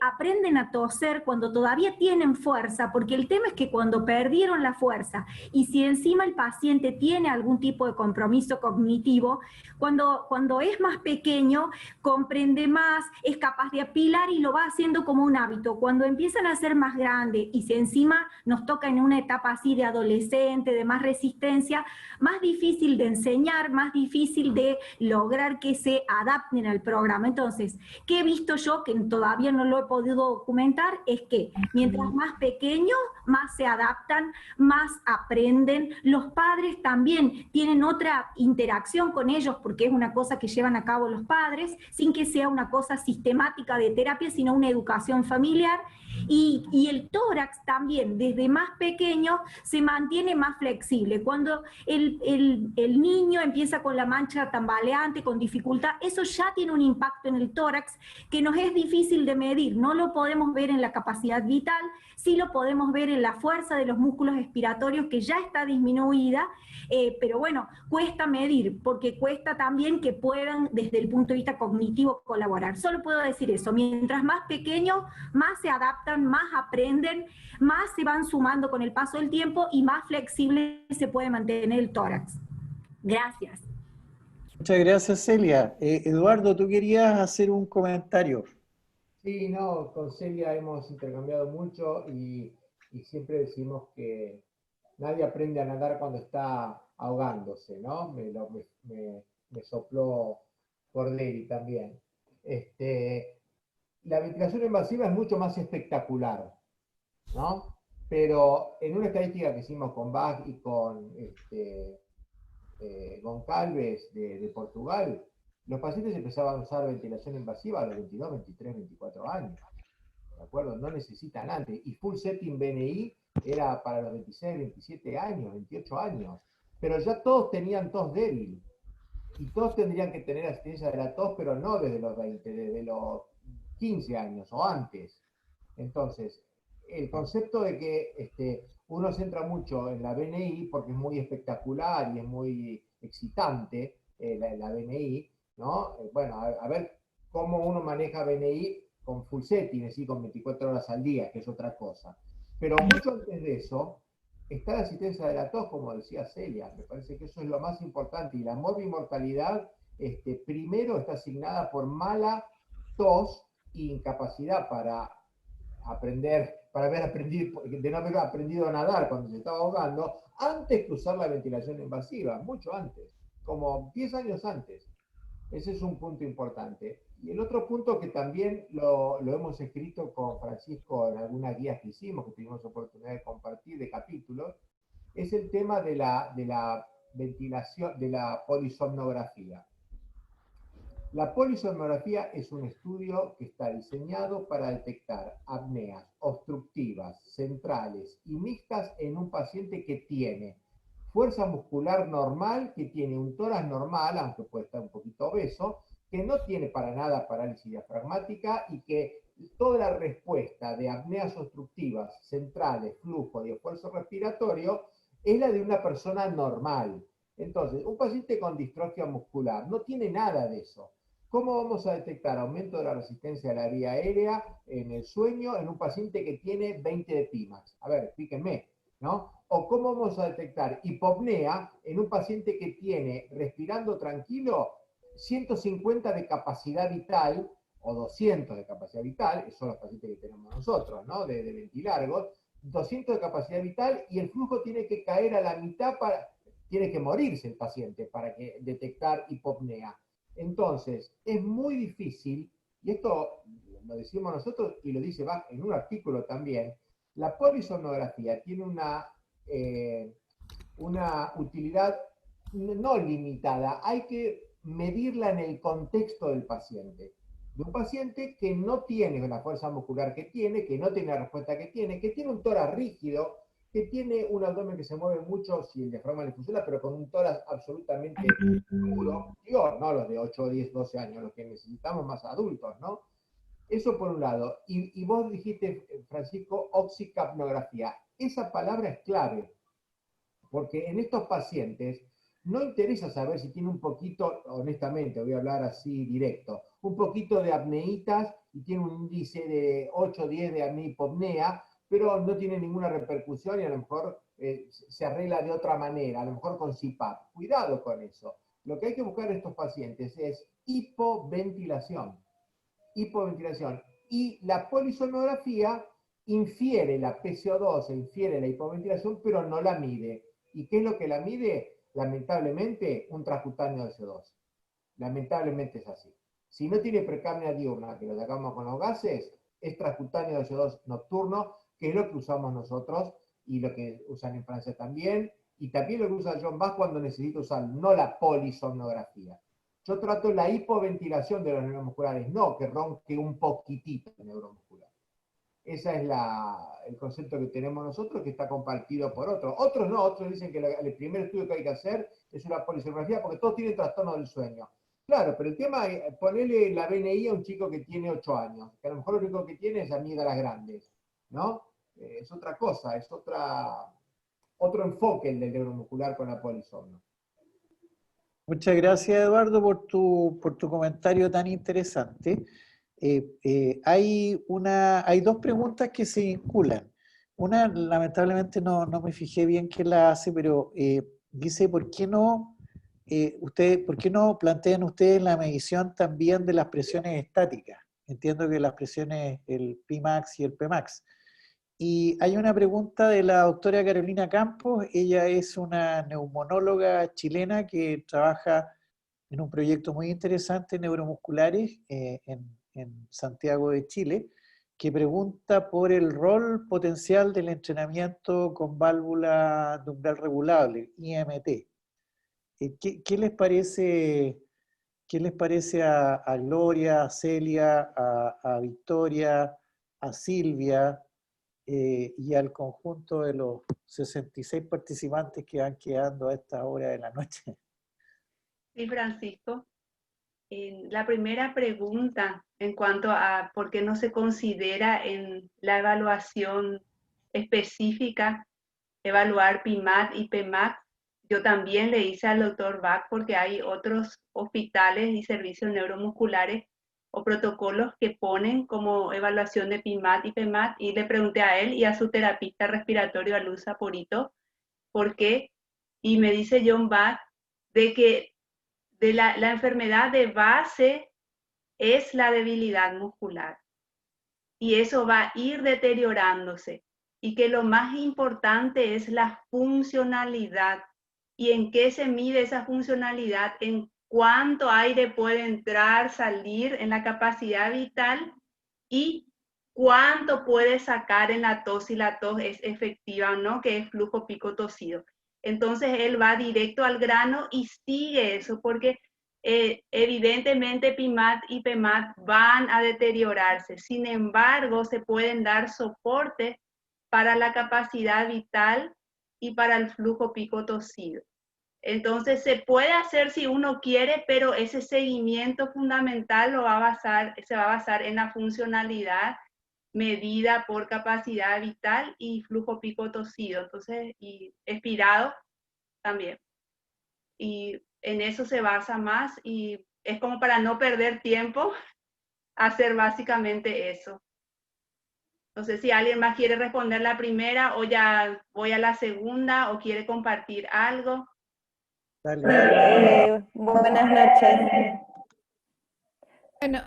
aprenden a toser cuando todavía tienen fuerza, porque el tema es que cuando perdieron la fuerza y si encima el paciente tiene algún tipo de compromiso cognitivo, cuando es más pequeño comprende más, es capaz de apilar y lo va haciendo como un hábito. Cuando empiezan a ser más grandes y si encima nos toca en una etapa así de adolescente, de más resistencia, más difícil de enseñar, más difícil de lograr que se adapten al programa. Entonces, ¿qué he visto yo que todavía no lo he podido documentar? Es que mientras más pequeños, más se adaptan, más aprenden. Los padres también tienen otra interacción con ellos porque es una cosa que llevan a cabo los padres, sin que sea una cosa sistemática de terapia, sino una educación familiar. Y el tórax también, desde más pequeño, se mantiene más flexible. Cuando el niño empieza con la mancha tambaleante, con dificultad, eso ya tiene un impacto en el tórax que nos es difícil de medir. No lo podemos ver en la capacidad vital, sí lo podemos ver en la fuerza de los músculos expiratorios, que ya está disminuida, pero bueno, cuesta medir, porque cuesta también que puedan, desde el punto de vista cognitivo, colaborar. Solo puedo decir eso, mientras más pequeños, más se adaptan, más aprenden, más se van sumando con el paso del tiempo y más flexible se puede mantener el tórax. Gracias. Muchas gracias, Celia. Eduardo, tú querías hacer un comentario. Sí, no, con Celia hemos intercambiado mucho y siempre decimos que nadie aprende a nadar cuando está ahogándose, ¿no? Me sopló Cordelli también. La ventilación invasiva es mucho más espectacular, ¿no? Pero en una estadística que hicimos con Bach y con Goncalves de Portugal, los pacientes empezaban a usar ventilación invasiva a los 22, 23, 24 años. ¿De acuerdo? No necesitan antes. Y full setting BNI era para los 26, 27 años, 28 años. Pero ya todos tenían tos débil. Y todos tendrían que tener asistencia de la tos, pero no desde los 20, desde los 15 años o antes. Entonces, el concepto de que uno se centra mucho en la BNI porque es muy espectacular y es muy excitante la BNI, ¿no? Bueno, a ver cómo uno maneja BNI con full setting, es decir, con 24 horas al día, que es otra cosa. Pero mucho antes de eso, está la asistencia de la tos, como decía Celia. Me parece que eso es lo más importante. Y la morbimortalidad, primero está asignada por mala tos e incapacidad para aprender, para haber aprendido, de no haber aprendido a nadar cuando se estaba ahogando, antes que usar la ventilación invasiva, mucho antes, como 10 años antes. Ese es un punto importante. Y el otro punto que también lo hemos escrito con Francisco en algunas guías que hicimos, que tuvimos oportunidad de compartir de capítulos, es el tema de la ventilación, de la polisomnografía. La polisomnografía es un estudio que está diseñado para detectar apneas obstructivas, centrales y mixtas en un paciente que tiene fuerza muscular normal, que tiene un tórax normal, aunque puede estar un poquito obeso, que no tiene para nada parálisis diafragmática y que toda la respuesta de apneas obstructivas, centrales, flujo y esfuerzo respiratorio es la de una persona normal. Entonces, un paciente con distrofia muscular no tiene nada de eso. ¿Cómo vamos a detectar aumento de la resistencia a la vía aérea en el sueño en un paciente que tiene 20 de Pimax? A ver, explíquenme, ¿no? O cómo vamos a detectar hipopnea en un paciente que tiene, respirando tranquilo, 150 de capacidad vital o 200 de capacidad vital, esos son los pacientes que tenemos nosotros, ¿no? De ventilargos, 200 de capacidad vital y el flujo tiene que caer a la mitad tiene que morirse el paciente para detectar hipopnea. Entonces, es muy difícil, y esto lo decimos nosotros y lo dice Bach en un artículo también, la polisomnografía tiene una utilidad no limitada, hay que medirla en el contexto del paciente. De un paciente que no tiene la fuerza muscular que tiene la respuesta que tiene un tórax rígido, que tiene un abdomen que se mueve mucho si el diafragma le funciona, pero con un tórax absolutamente duro, digo, no los de 8, 10, 12 años, los que necesitamos más adultos, ¿no? Eso por un lado. Y vos dijiste, Francisco, oxicapnografía. Esa palabra es clave, porque en estos pacientes no interesa saber si tiene un poquito, honestamente, voy a hablar así directo, un poquito de apneitas y tiene un índice de 8 o 10 de apnea-hipopnea, pero no tiene ninguna repercusión y a lo mejor se arregla de otra manera, a lo mejor con CPAP. Cuidado con eso. Lo que hay que buscar en estos pacientes es hipoventilación. Hipoventilación. Y la polisomnografía infiere la PCO2, infiere la hipoventilación, pero no la mide. ¿Y qué es lo que la mide? Lamentablemente, un transcutáneo de CO2. Lamentablemente es así. Si no tiene precapnia diurna, que lo sacamos con los gases, es transcutáneo de CO2 nocturno, que es lo que usamos nosotros y lo que usan en Francia también, y también lo que usa John Bach cuando necesita usar, no la polisomnografía. Yo trato la hipoventilación de los neuromusculares, no que ronque un poquitito el neuromuscular. Ese es el concepto que tenemos nosotros, que está compartido por otros. Otros no, otros dicen que el primer estudio que hay que hacer es una polisomnografía porque todos tienen trastorno del sueño. Claro, pero el tema es ponerle la BNI a un chico que tiene 8 años, que a lo mejor lo único que tiene es amígdalas grandes, ¿no? Es otra cosa, es otro enfoque el del neuromuscular con la polisomno. Muchas gracias, Eduardo, por tu comentario tan interesante. Hay dos preguntas que se vinculan. Una, lamentablemente, no me fijé bien quién la hace, pero dice, ¿por qué no plantean ustedes la medición también de las presiones estáticas? Entiendo que las presiones, el Pimax y el Pmax. Y hay una pregunta de la doctora Carolina Campos. Ella es una neumonóloga chilena que trabaja en un proyecto muy interesante, neuromusculares, en Santiago de Chile, que pregunta por el rol potencial del entrenamiento con válvula de umbral regulable, IMT. ¿Qué les parece a Gloria, a Celia, a Victoria, a Silvia y al conjunto de los 66 participantes que van quedando a esta hora de la noche? Sí, Francisco. La primera pregunta en cuanto a por qué no se considera en la evaluación específica evaluar PIMAT y PEMAT, yo también le hice al doctor Bach porque hay otros hospitales y servicios neuromusculares o protocolos que ponen como evaluación de PIMAT y PEMAT, y le pregunté a él y a su terapista respiratorio, a Luz Saporito, por qué, y me dice John Bach de que de la enfermedad de base es la debilidad muscular y eso va a ir deteriorándose, y que lo más importante es la funcionalidad. ¿Y en qué se mide esa funcionalidad? En cuánto aire puede entrar, salir, en la capacidad vital, y cuánto puede sacar en la tos, si la tos es efectiva o no, que es flujo pico tosido. Entonces él va directo al grano y sigue eso, porque evidentemente PIMAT y PEMAT van a deteriorarse. Sin embargo, se pueden dar soporte para la capacidad vital y para el flujo pico tosido. Entonces se puede hacer si uno quiere, pero ese seguimiento fundamental se va a basar en la funcionalidad medida por capacidad vital y flujo pico tosido, entonces, y expirado también. Y en eso se basa más, y es como para no perder tiempo hacer básicamente eso. No sé si alguien más quiere responder la primera o ya voy a la segunda o quiere compartir algo. Buenas noches. Bueno,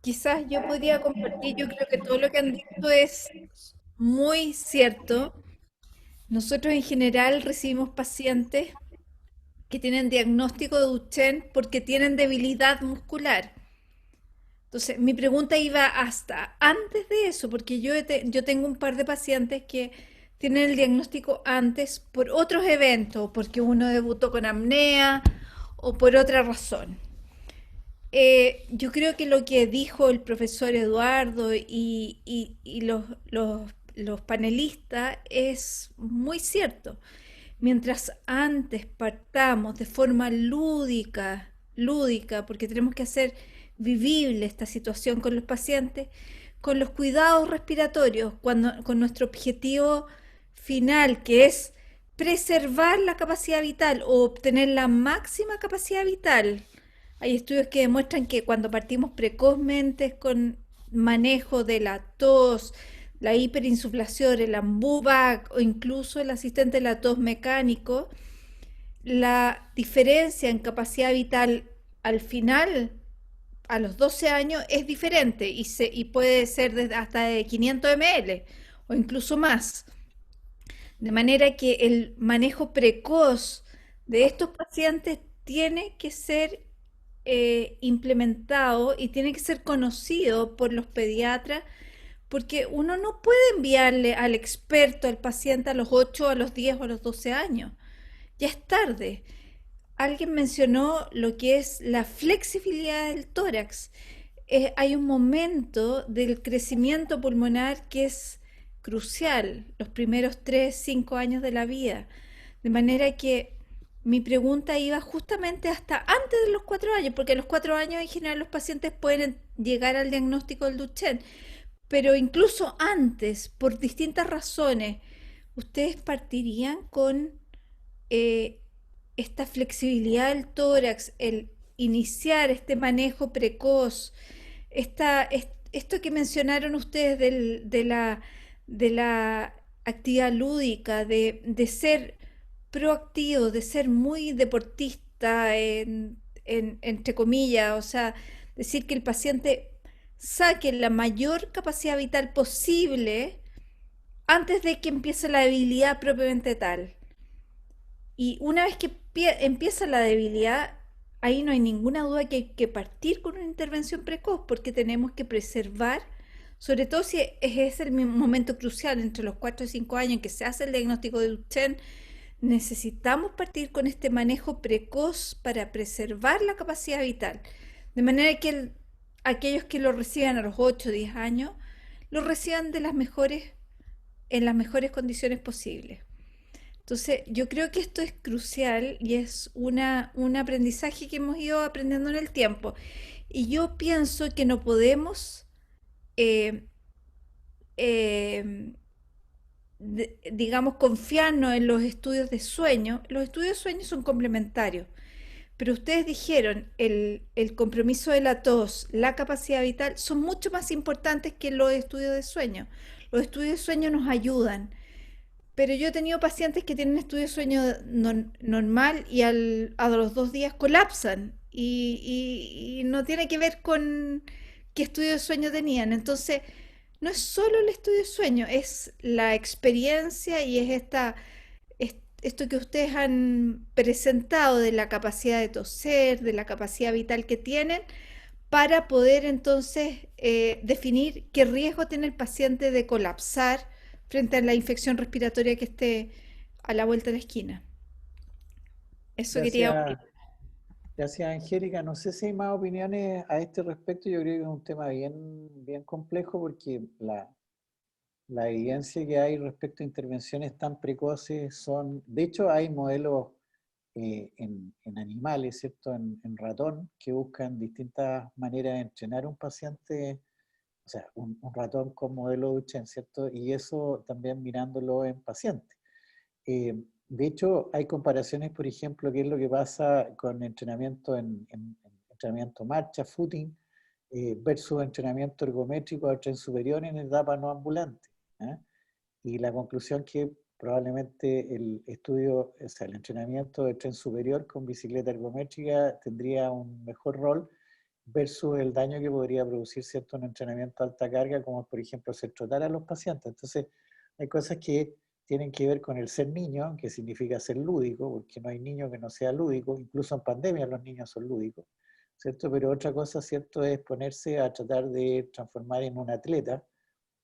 quizás yo podría compartir, yo creo que todo lo que han dicho es muy cierto. Nosotros en general recibimos pacientes que tienen diagnóstico de Duchenne porque tienen debilidad muscular. Entonces, mi pregunta iba hasta antes de eso, porque yo tengo un par de pacientes que tienen el diagnóstico antes por otros eventos, porque uno debutó con apnea o por otra razón. Yo creo que lo que dijo el profesor Eduardo y los panelistas es muy cierto. Mientras antes partamos de forma lúdica, porque tenemos que hacer vivible esta situación con los pacientes, con los cuidados respiratorios, con nuestro objetivo final, que es preservar la capacidad vital o obtener la máxima capacidad vital. Hay estudios que demuestran que cuando partimos precozmente con manejo de la tos, la hiperinsuflación, el AMBUVAC o incluso el asistente de la tos mecánico, la diferencia en capacidad vital al final, a los 12 años, es diferente y puede ser hasta de 500 ml o incluso más. De manera que el manejo precoz de estos pacientes tiene que ser implementado y tiene que ser conocido por los pediatras, porque uno no puede enviarle al experto, al paciente, a los 8, a los 10 o a los 12 años. Ya es tarde. Alguien mencionó lo que es la flexibilidad del tórax. Hay un momento del crecimiento pulmonar que es crucial, los primeros 3, 5 años de la vida. De manera que mi pregunta iba justamente hasta antes de los 4 años, porque a los 4 años en general los pacientes pueden llegar al diagnóstico del Duchenne, pero incluso antes, por distintas razones, ¿ustedes partirían con esta flexibilidad del tórax, el iniciar este manejo precoz, esto que mencionaron ustedes de la actividad lúdica, de ser proactivo, de ser muy deportista, entre comillas, o sea, decir que el paciente saque la mayor capacidad vital posible antes de que empiece la debilidad propiamente tal? Y una vez que empieza la debilidad, ahí no hay ninguna duda que hay que partir con una intervención precoz, porque tenemos que preservar, sobre todo si es el momento crucial entre los 4 y 5 años en que se hace el diagnóstico de Duchenne. Necesitamos partir con este manejo precoz para preservar la capacidad vital, de manera que aquellos que lo reciban a los 8 o 10 años, lo reciban en las mejores condiciones posibles. Entonces, yo creo que esto es crucial y es un aprendizaje que hemos ido aprendiendo en el tiempo. Y yo pienso que no podemos, eh, eh, digamos, confiarnos en los estudios de sueño. Los estudios de sueño son complementarios, pero ustedes dijeron el compromiso de la tos, la capacidad vital, son mucho más importantes que los estudios de sueño. Los estudios de sueño nos ayudan, pero yo he tenido pacientes que tienen estudio de sueño normal y a los 2 días colapsan y no tiene que ver con qué estudio de sueño tenían. Entonces, no es solo el estudio de sueño, es la experiencia y es esto que ustedes han presentado de la capacidad de toser, de la capacidad vital que tienen, para poder entonces definir qué riesgo tiene el paciente de colapsar frente a la infección respiratoria que esté a la vuelta de la esquina. Eso quería Gracias, gracias, Angélica. No sé si hay más opiniones a este respecto. Yo creo que es un tema bien complejo porque la evidencia que hay respecto a intervenciones tan precoces son, de hecho hay modelos en animales, ¿cierto? En ratón, que buscan distintas maneras de entrenar a un paciente, o sea, un ratón con modelo Duchenne, ¿cierto? Y eso también mirándolo en pacientes. De hecho, hay comparaciones, por ejemplo, qué es lo que pasa con entrenamiento en entrenamiento marcha, footing, versus entrenamiento ergométrico al tren superior en etapa no ambulante. ¿Eh? Y la conclusión que probablemente el estudio, o sea, el entrenamiento del tren superior con bicicleta ergométrica tendría un mejor rol versus el daño que podría producir, ¿cierto?, un entrenamiento de alta carga, como por ejemplo hacer trotar a los pacientes. Entonces, hay cosas que tienen que ver con el ser niño, que significa ser lúdico, porque no hay niño que no sea lúdico, incluso en pandemia los niños son lúdicos, ¿cierto? Pero otra cosa, ¿cierto?, es ponerse a tratar de transformar en un atleta,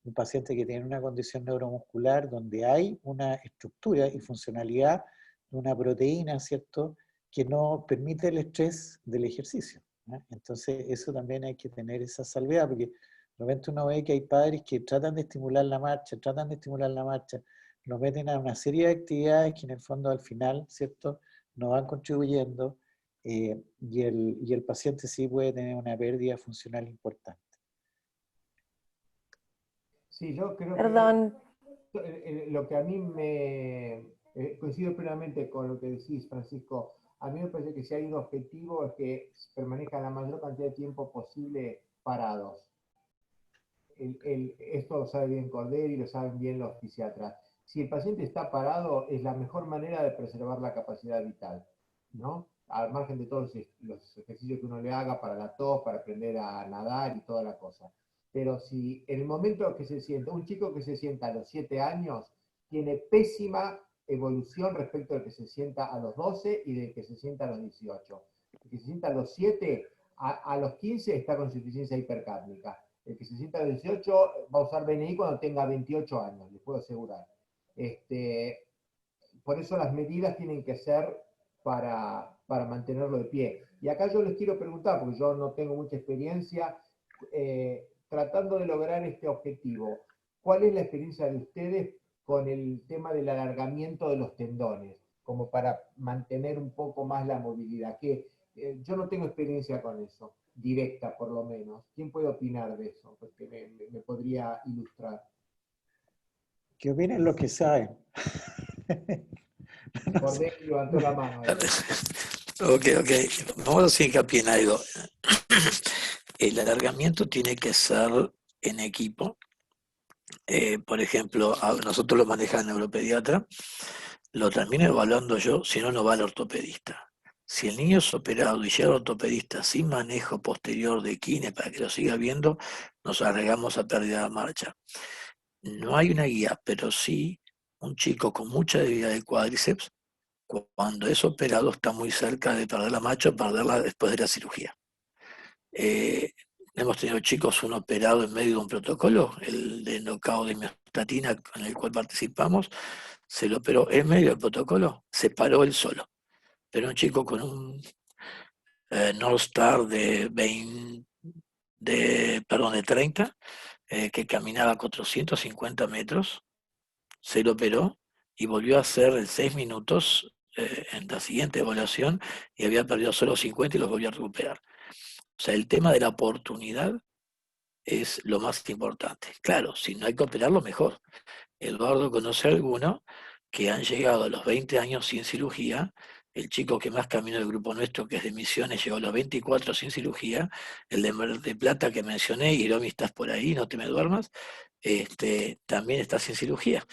un paciente que tiene una condición neuromuscular donde hay una estructura y funcionalidad de una proteína, ¿cierto?, que no permite el estrés del ejercicio. ¿Eh? Entonces, eso también hay que tener esa salvedad, porque de repente uno ve que hay padres que tratan de estimular la marcha, lo meten a una serie de actividades que en el fondo al final, ¿cierto?, no van contribuyendo y el paciente sí puede tener una pérdida funcional importante. Sí, yo creo Perdón. que lo que a mí me... coincido plenamente con lo que decís, Francisco. A mí me parece que si hay un objetivo es que permanezcan la mayor cantidad de tiempo posible parados. Esto lo sabe bien Cordero y lo saben bien los fisiatras. Si el paciente está parado, es la mejor manera de preservar la capacidad vital, ¿no? Al margen de todos los ejercicios que uno le haga para la tos, para aprender a nadar y toda la cosa. Pero si en el momento que se sienta, un chico que se sienta a los 7 años, tiene pésima evolución respecto al que se sienta a los 12 y del que se sienta a los 18. El que se sienta a los 7, a los 15 está con insuficiencia hipercárnica. El que se sienta a los 18 va a usar BNI cuando tenga 28 años, les puedo asegurar. Por eso las medidas tienen que ser para mantenerlo de pie. Y acá yo les quiero preguntar, porque yo no tengo mucha experiencia, tratando de lograr este objetivo, ¿cuál es la experiencia de ustedes con el tema del alargamiento de los tendones, como para mantener un poco más la movilidad? Que yo no tengo experiencia con eso, directa por lo menos. ¿Quién puede opinar de eso? Porque me podría ilustrar. ¿Qué opinan los que saben? Cordero levantó la mano. Ok. Vamos a hacer hincapié en algo. El alargamiento tiene que ser en equipo. Por ejemplo, nosotros lo maneja el neuropediatra, lo termino evaluando yo, si no, no va al ortopedista. Si el niño es operado y llega al ortopedista sin manejo posterior de kine para que lo siga viendo, nos arriesgamos a pérdida de marcha. No hay una guía, pero sí un chico con mucha debilidad de cuádriceps, cuando es operado está muy cerca de perder la marcha o perderla después de la cirugía. Hemos tenido chicos, uno operado en medio de un protocolo, el de knockout de miostatina en el cual participamos, se lo operó en medio del protocolo, se paró él solo. Pero un chico con un North Star de 30, que caminaba 450 metros, se lo operó y volvió a hacer 6 minutos en la siguiente evaluación y había perdido solo 50 y los volvió a recuperar. O sea, el tema de la oportunidad es lo más importante. Claro, si no hay que operarlo, mejor. Eduardo conoce a alguno que han llegado a los 20 años sin cirugía. El chico que más caminó del grupo nuestro, que es de Misiones, llegó a los 24 sin cirugía. El de Mar del Plata que mencioné, Hiromi, estás por ahí, no te me duermas, también está sin cirugía.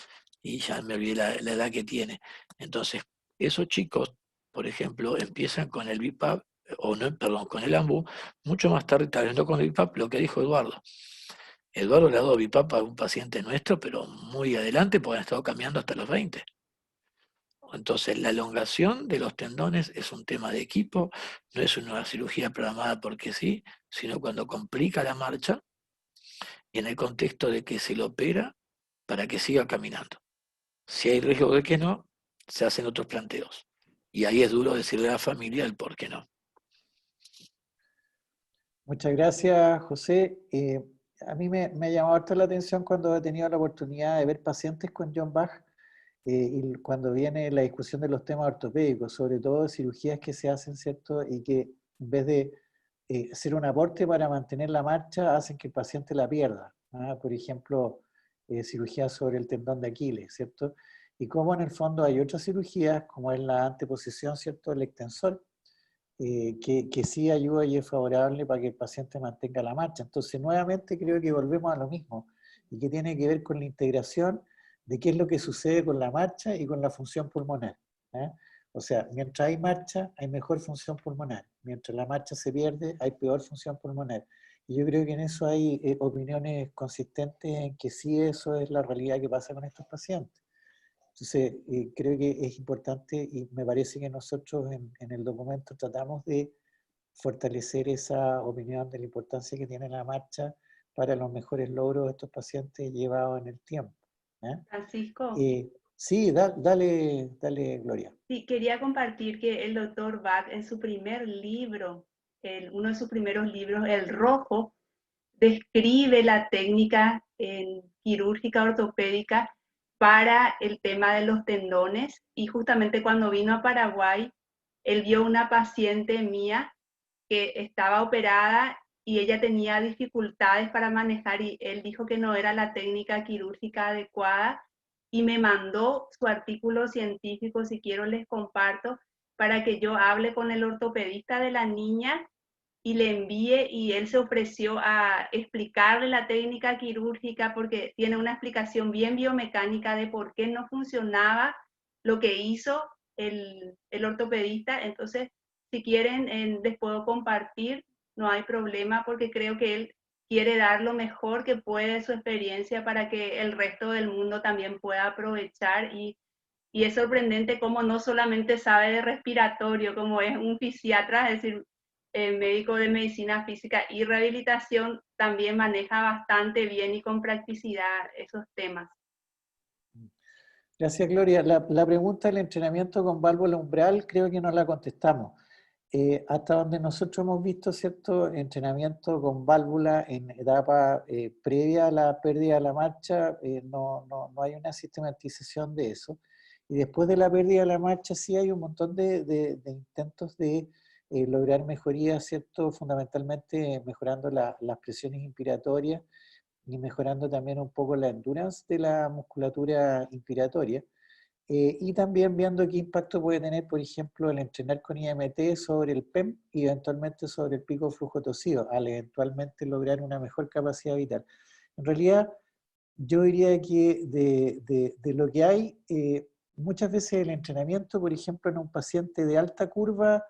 Y ya me olvidé la edad que tiene. Entonces, esos chicos, por ejemplo, empiezan con el BIPAP, o no, perdón, con el AMBU, mucho más tarde, tal vez no con el BIPAP, lo que dijo Eduardo. Eduardo le ha dado BIPAP a un paciente nuestro, pero muy adelante, porque han estado cambiando hasta los 20. Entonces, la elongación de los tendones es un tema de equipo, no es una cirugía programada porque sí, sino cuando complica la marcha y en el contexto de que se lo opera para que siga caminando. Si hay riesgo de que no, se hacen otros planteos. Y ahí es duro decirle a la familia el por qué no. Muchas gracias, José. A mí me ha llamado harto la atención cuando he tenido la oportunidad de ver pacientes con John Bach y cuando viene la discusión de los temas ortopédicos, sobre todo de cirugías que se hacen, ¿cierto? Y que en vez de ser un aporte para mantener la marcha, hacen que el paciente la pierda. ¿Ah? Por ejemplo, cirugía sobre el tendón de Aquiles, ¿cierto? Y como en el fondo hay otras cirugías, como es la anteposición, ¿cierto? El extensor, que sí ayuda y es favorable para que el paciente mantenga la marcha. Entonces, nuevamente creo que volvemos a lo mismo, y que tiene que ver con la integración de qué es lo que sucede con la marcha y con la función pulmonar. ¿Eh? O sea, mientras hay marcha, hay mejor función pulmonar. Mientras la marcha se pierde, hay peor función pulmonar. Y yo creo que en eso hay opiniones consistentes en que sí, eso es la realidad que pasa con estos pacientes. Entonces, creo que es importante y me parece que nosotros en el documento tratamos de fortalecer esa opinión de la importancia que tiene la marcha para los mejores logros de estos pacientes llevados en el tiempo. Francisco. Sí, dale, Gloria. Sí, quería compartir que el doctor Bach en su primer libro, uno de sus primeros libros, El Rojo, describe la técnica quirúrgica ortopédica para el tema de los tendones, y justamente cuando vino a Paraguay, él vio una paciente mía que estaba operada y ella tenía dificultades para manejar y él dijo que no era la técnica quirúrgica adecuada y me mandó su artículo científico, si quiero les comparto, para que yo hable con el ortopedista de la niña y le envíe, y él se ofreció a explicarle la técnica quirúrgica porque tiene una explicación bien biomecánica de por qué no funcionaba lo que hizo el ortopedista. Entonces, si quieren, les puedo compartir, no hay problema, porque creo que él quiere dar lo mejor que puede de su experiencia para que el resto del mundo también pueda aprovechar. Y es sorprendente cómo no solamente sabe de respiratorio, como es un fisiatra, es decir, médico de medicina física y rehabilitación, también maneja bastante bien y con practicidad esos temas. Gracias, Gloria. La pregunta del entrenamiento con válvula umbral creo que no la contestamos. Hasta donde nosotros hemos visto, ¿cierto?, entrenamiento con válvula en etapa previa a la pérdida de la marcha, no hay una sistematización de eso. Y después de la pérdida de la marcha sí hay un montón de intentos de lograr mejorías, ¿cierto?, fundamentalmente mejorando las presiones inspiratorias y mejorando también un poco la endurance de la musculatura inspiratoria. Y también viendo qué impacto puede tener, por ejemplo, el entrenar con IMT sobre el PEM y eventualmente sobre el pico flujo torcido, al eventualmente lograr una mejor capacidad vital. En realidad, yo diría que de lo que hay, muchas veces el entrenamiento, por ejemplo, en un paciente de alta curva,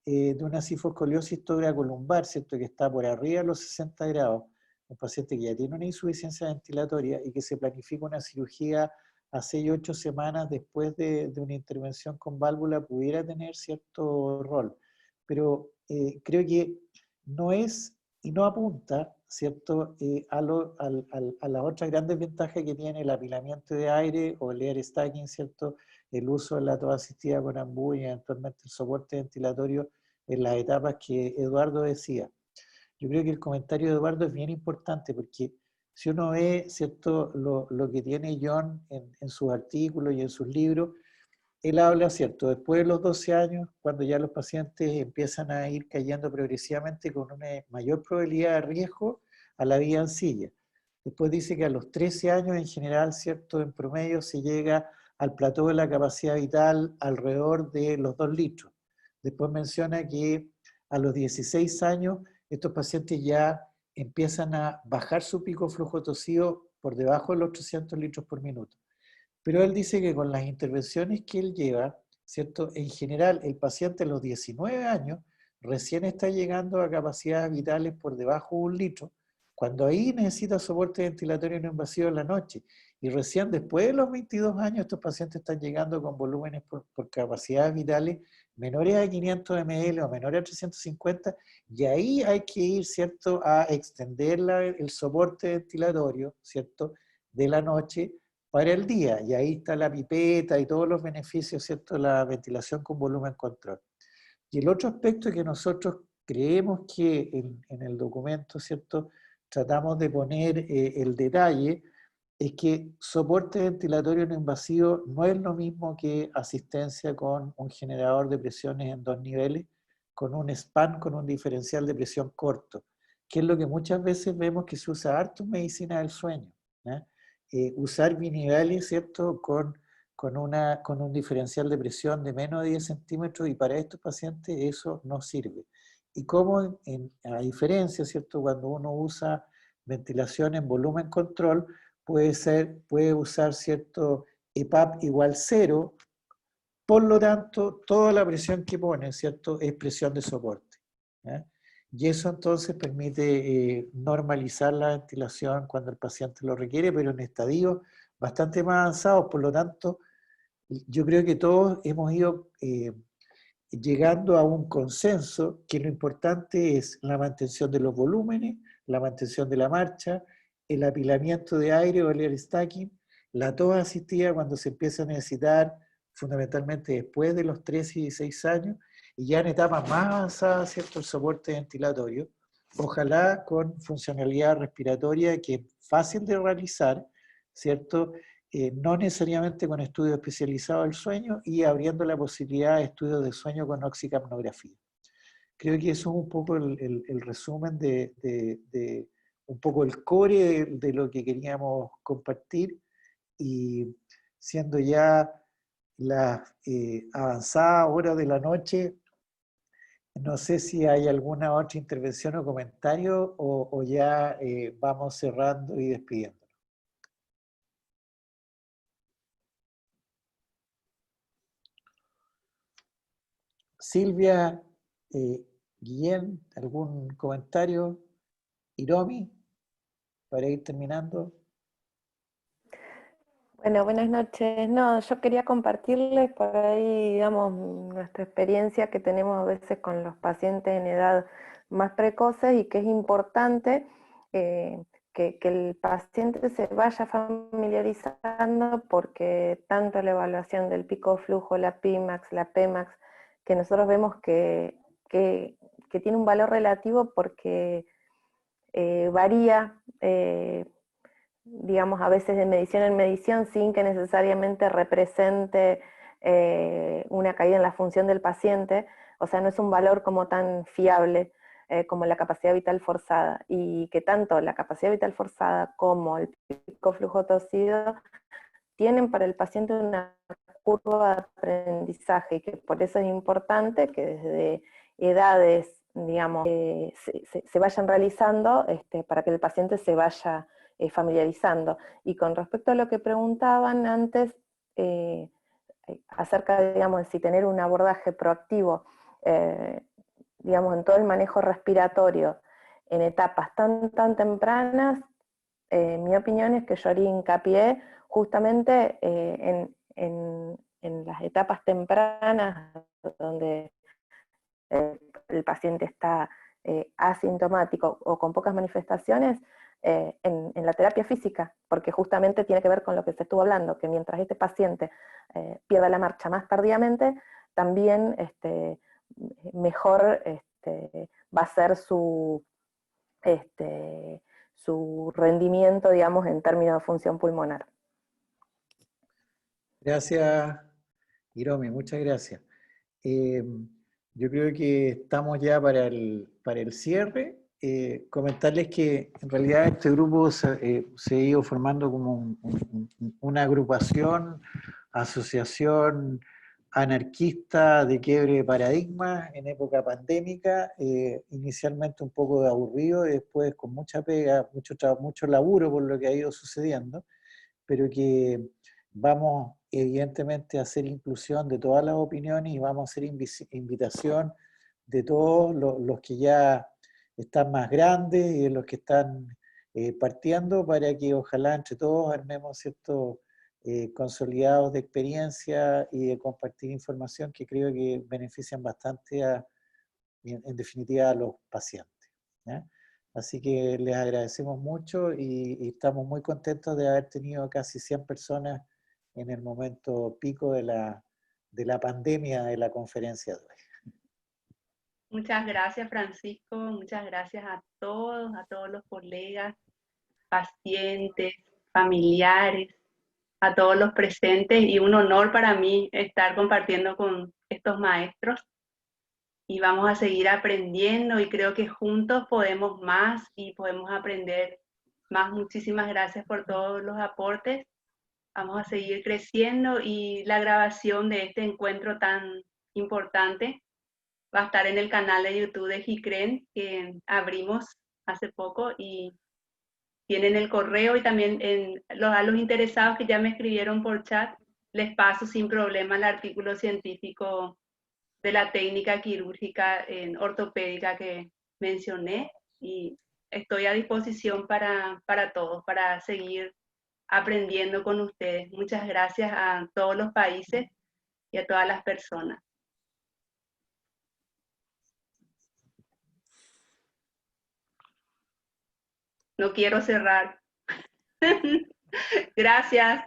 de una cifoscoliosis toracolumbar, ¿cierto?, que está por arriba de los 60 grados, un paciente que ya tiene una insuficiencia ventilatoria y que se planifica una cirugía a 6 o 8 semanas después de una intervención con válvula, pudiera tener cierto rol. Pero creo que no es y no apunta, ¿cierto?, a las otras grandes ventajas que tiene el apilamiento de aire o el air stacking, ¿cierto?, el uso de la toa asistida con AMBU y eventualmente el soporte ventilatorio en las etapas que Eduardo decía. Yo creo que el comentario de Eduardo es bien importante porque si uno ve, ¿cierto?, lo que tiene John en sus artículos y en sus libros, él habla, ¿cierto?, después de los 12 años, cuando ya los pacientes empiezan a ir cayendo progresivamente con una mayor probabilidad de riesgo a la vida en silla. Después dice que a los 13 años en general, ¿cierto?, en promedio se llega al plató de la capacidad vital alrededor de los 2 litros. Después menciona que a los 16 años estos pacientes ya empiezan a bajar su pico flujo toxido por debajo de los 300 litros por minuto. Pero él dice que con las intervenciones que él lleva, ¿cierto?, en general el paciente a los 19 años recién está llegando a capacidades vitales por debajo de 1 litro, cuando ahí necesita soporte ventilatorio no invasivo en la noche. Y recién después de los 22 años estos pacientes están llegando con volúmenes por capacidades vitales menores a 500 ml o menores a 350, y ahí hay que ir, ¿cierto?, a extender el soporte ventilatorio, ¿cierto?, de la noche para el día, y ahí está la pipeta y todos los beneficios, ¿cierto?, de la ventilación con volumen control. Y el otro aspecto que nosotros creemos que en el documento, ¿cierto?, tratamos de poner el detalle, es que soporte ventilatorio no invasivo no es lo mismo que asistencia con un generador de presiones en 2 niveles, con un span, con un diferencial de presión corto, que es lo que muchas veces vemos que se usa harto en medicina del sueño. Usar biniveles, ¿cierto?, con un diferencial de presión de menos de 10 centímetros, y para estos pacientes eso no sirve. Y como a diferencia, ¿cierto?, cuando uno usa ventilación en volumen control, puede usar, ¿cierto?, EPAP igual 0, por lo tanto, toda la presión que pone, ¿cierto?, es presión de soporte. Y eso entonces permite normalizar la ventilación cuando el paciente lo requiere, pero en estadios bastante más avanzados. Por lo tanto, yo creo que todos hemos ido llegando a un consenso que lo importante es la mantención de los volúmenes, la mantención de la marcha, el apilamiento de aire o el air stacking, la tos asistida cuando se empieza a necesitar, fundamentalmente después de los 13 y 16 años, y ya en etapas más avanzadas, ¿cierto?, el soporte ventilatorio, ojalá con funcionalidad respiratoria que es fácil de realizar, ¿cierto?, no necesariamente con estudios especializados del sueño, y abriendo la posibilidad de estudios de sueño con oxicapnografía. Creo que eso es un poco el resumen de un poco el core de lo que queríamos compartir, y siendo ya las avanzadas horas de la noche, no sé si hay alguna otra intervención o comentario, o ya vamos cerrando y despidiendo. Silvia, Guillén, ¿algún comentario? Hiromi, para ir terminando. Bueno, buenas noches. No, yo quería compartirles por ahí, digamos, nuestra experiencia que tenemos a veces con los pacientes en edad más precoces, y que es importante que el paciente se vaya familiarizando, porque tanto la evaluación del pico flujo, la Pimax, la Pmax, que nosotros vemos que tiene un valor relativo porque varía, digamos, a veces de medición en medición, sin que necesariamente represente una caída en la función del paciente. O sea, no es un valor como tan fiable como la capacidad vital forzada, y que tanto la capacidad vital forzada como el pico flujo toxido tienen para el paciente una curva de aprendizaje, y que por eso es importante que desde edades, digamos, se vayan realizando para que el paciente se vaya familiarizando. Y con respecto a lo que preguntaban antes, acerca, digamos, de si tener un abordaje proactivo, digamos, en todo el manejo respiratorio, en etapas tan tempranas, mi opinión es que yo haría hincapié justamente en las etapas tempranas, donde el paciente está asintomático o con pocas manifestaciones, en la terapia física, porque justamente tiene que ver con lo que se estuvo hablando, que mientras este paciente pierda la marcha más tardíamente, también mejor va a ser su su rendimiento, digamos, en términos de función pulmonar. Gracias, Hiromi, muchas gracias. Yo creo que estamos ya para el cierre. Comentarles que en realidad este grupo se ha ido formando como una agrupación, asociación anarquista de quiebre de paradigmas en época pandémica, inicialmente un poco de aburrido y después con mucha pega, mucho laburo por lo que ha ido sucediendo, pero que vamos evidentemente a hacer inclusión de todas las opiniones y vamos a hacer invitación de todos los que ya están más grandes y de los que están partiendo, para que ojalá entre todos armemos ciertos consolidados de experiencia y de compartir información que creo que benefician bastante en definitiva a los pacientes, ¿ya? Así que les agradecemos mucho y estamos muy contentos de haber tenido casi 100 personas en el momento pico de la pandemia de la conferencia de hoy. Muchas gracias, Francisco. Muchas gracias a todos los colegas, pacientes, familiares, a todos los presentes, y un honor para mí estar compartiendo con estos maestros. Y vamos a seguir aprendiendo y creo que juntos podemos más y podemos aprender más. Muchísimas gracias por todos los aportes. Vamos a seguir creciendo y la grabación de este encuentro tan importante va a estar en el canal de YouTube de GICREN, que abrimos hace poco, y tienen el correo, y también a los interesados que ya me escribieron por chat, les paso sin problema el artículo científico de la técnica quirúrgica ortopédica que mencioné, y estoy a disposición para todos, para seguir aprendiendo con ustedes. Muchas gracias a todos los países y a todas las personas. No quiero cerrar. Gracias.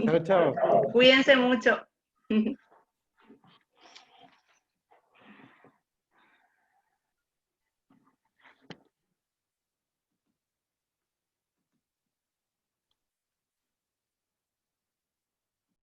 Chao, chao. Cuídense mucho.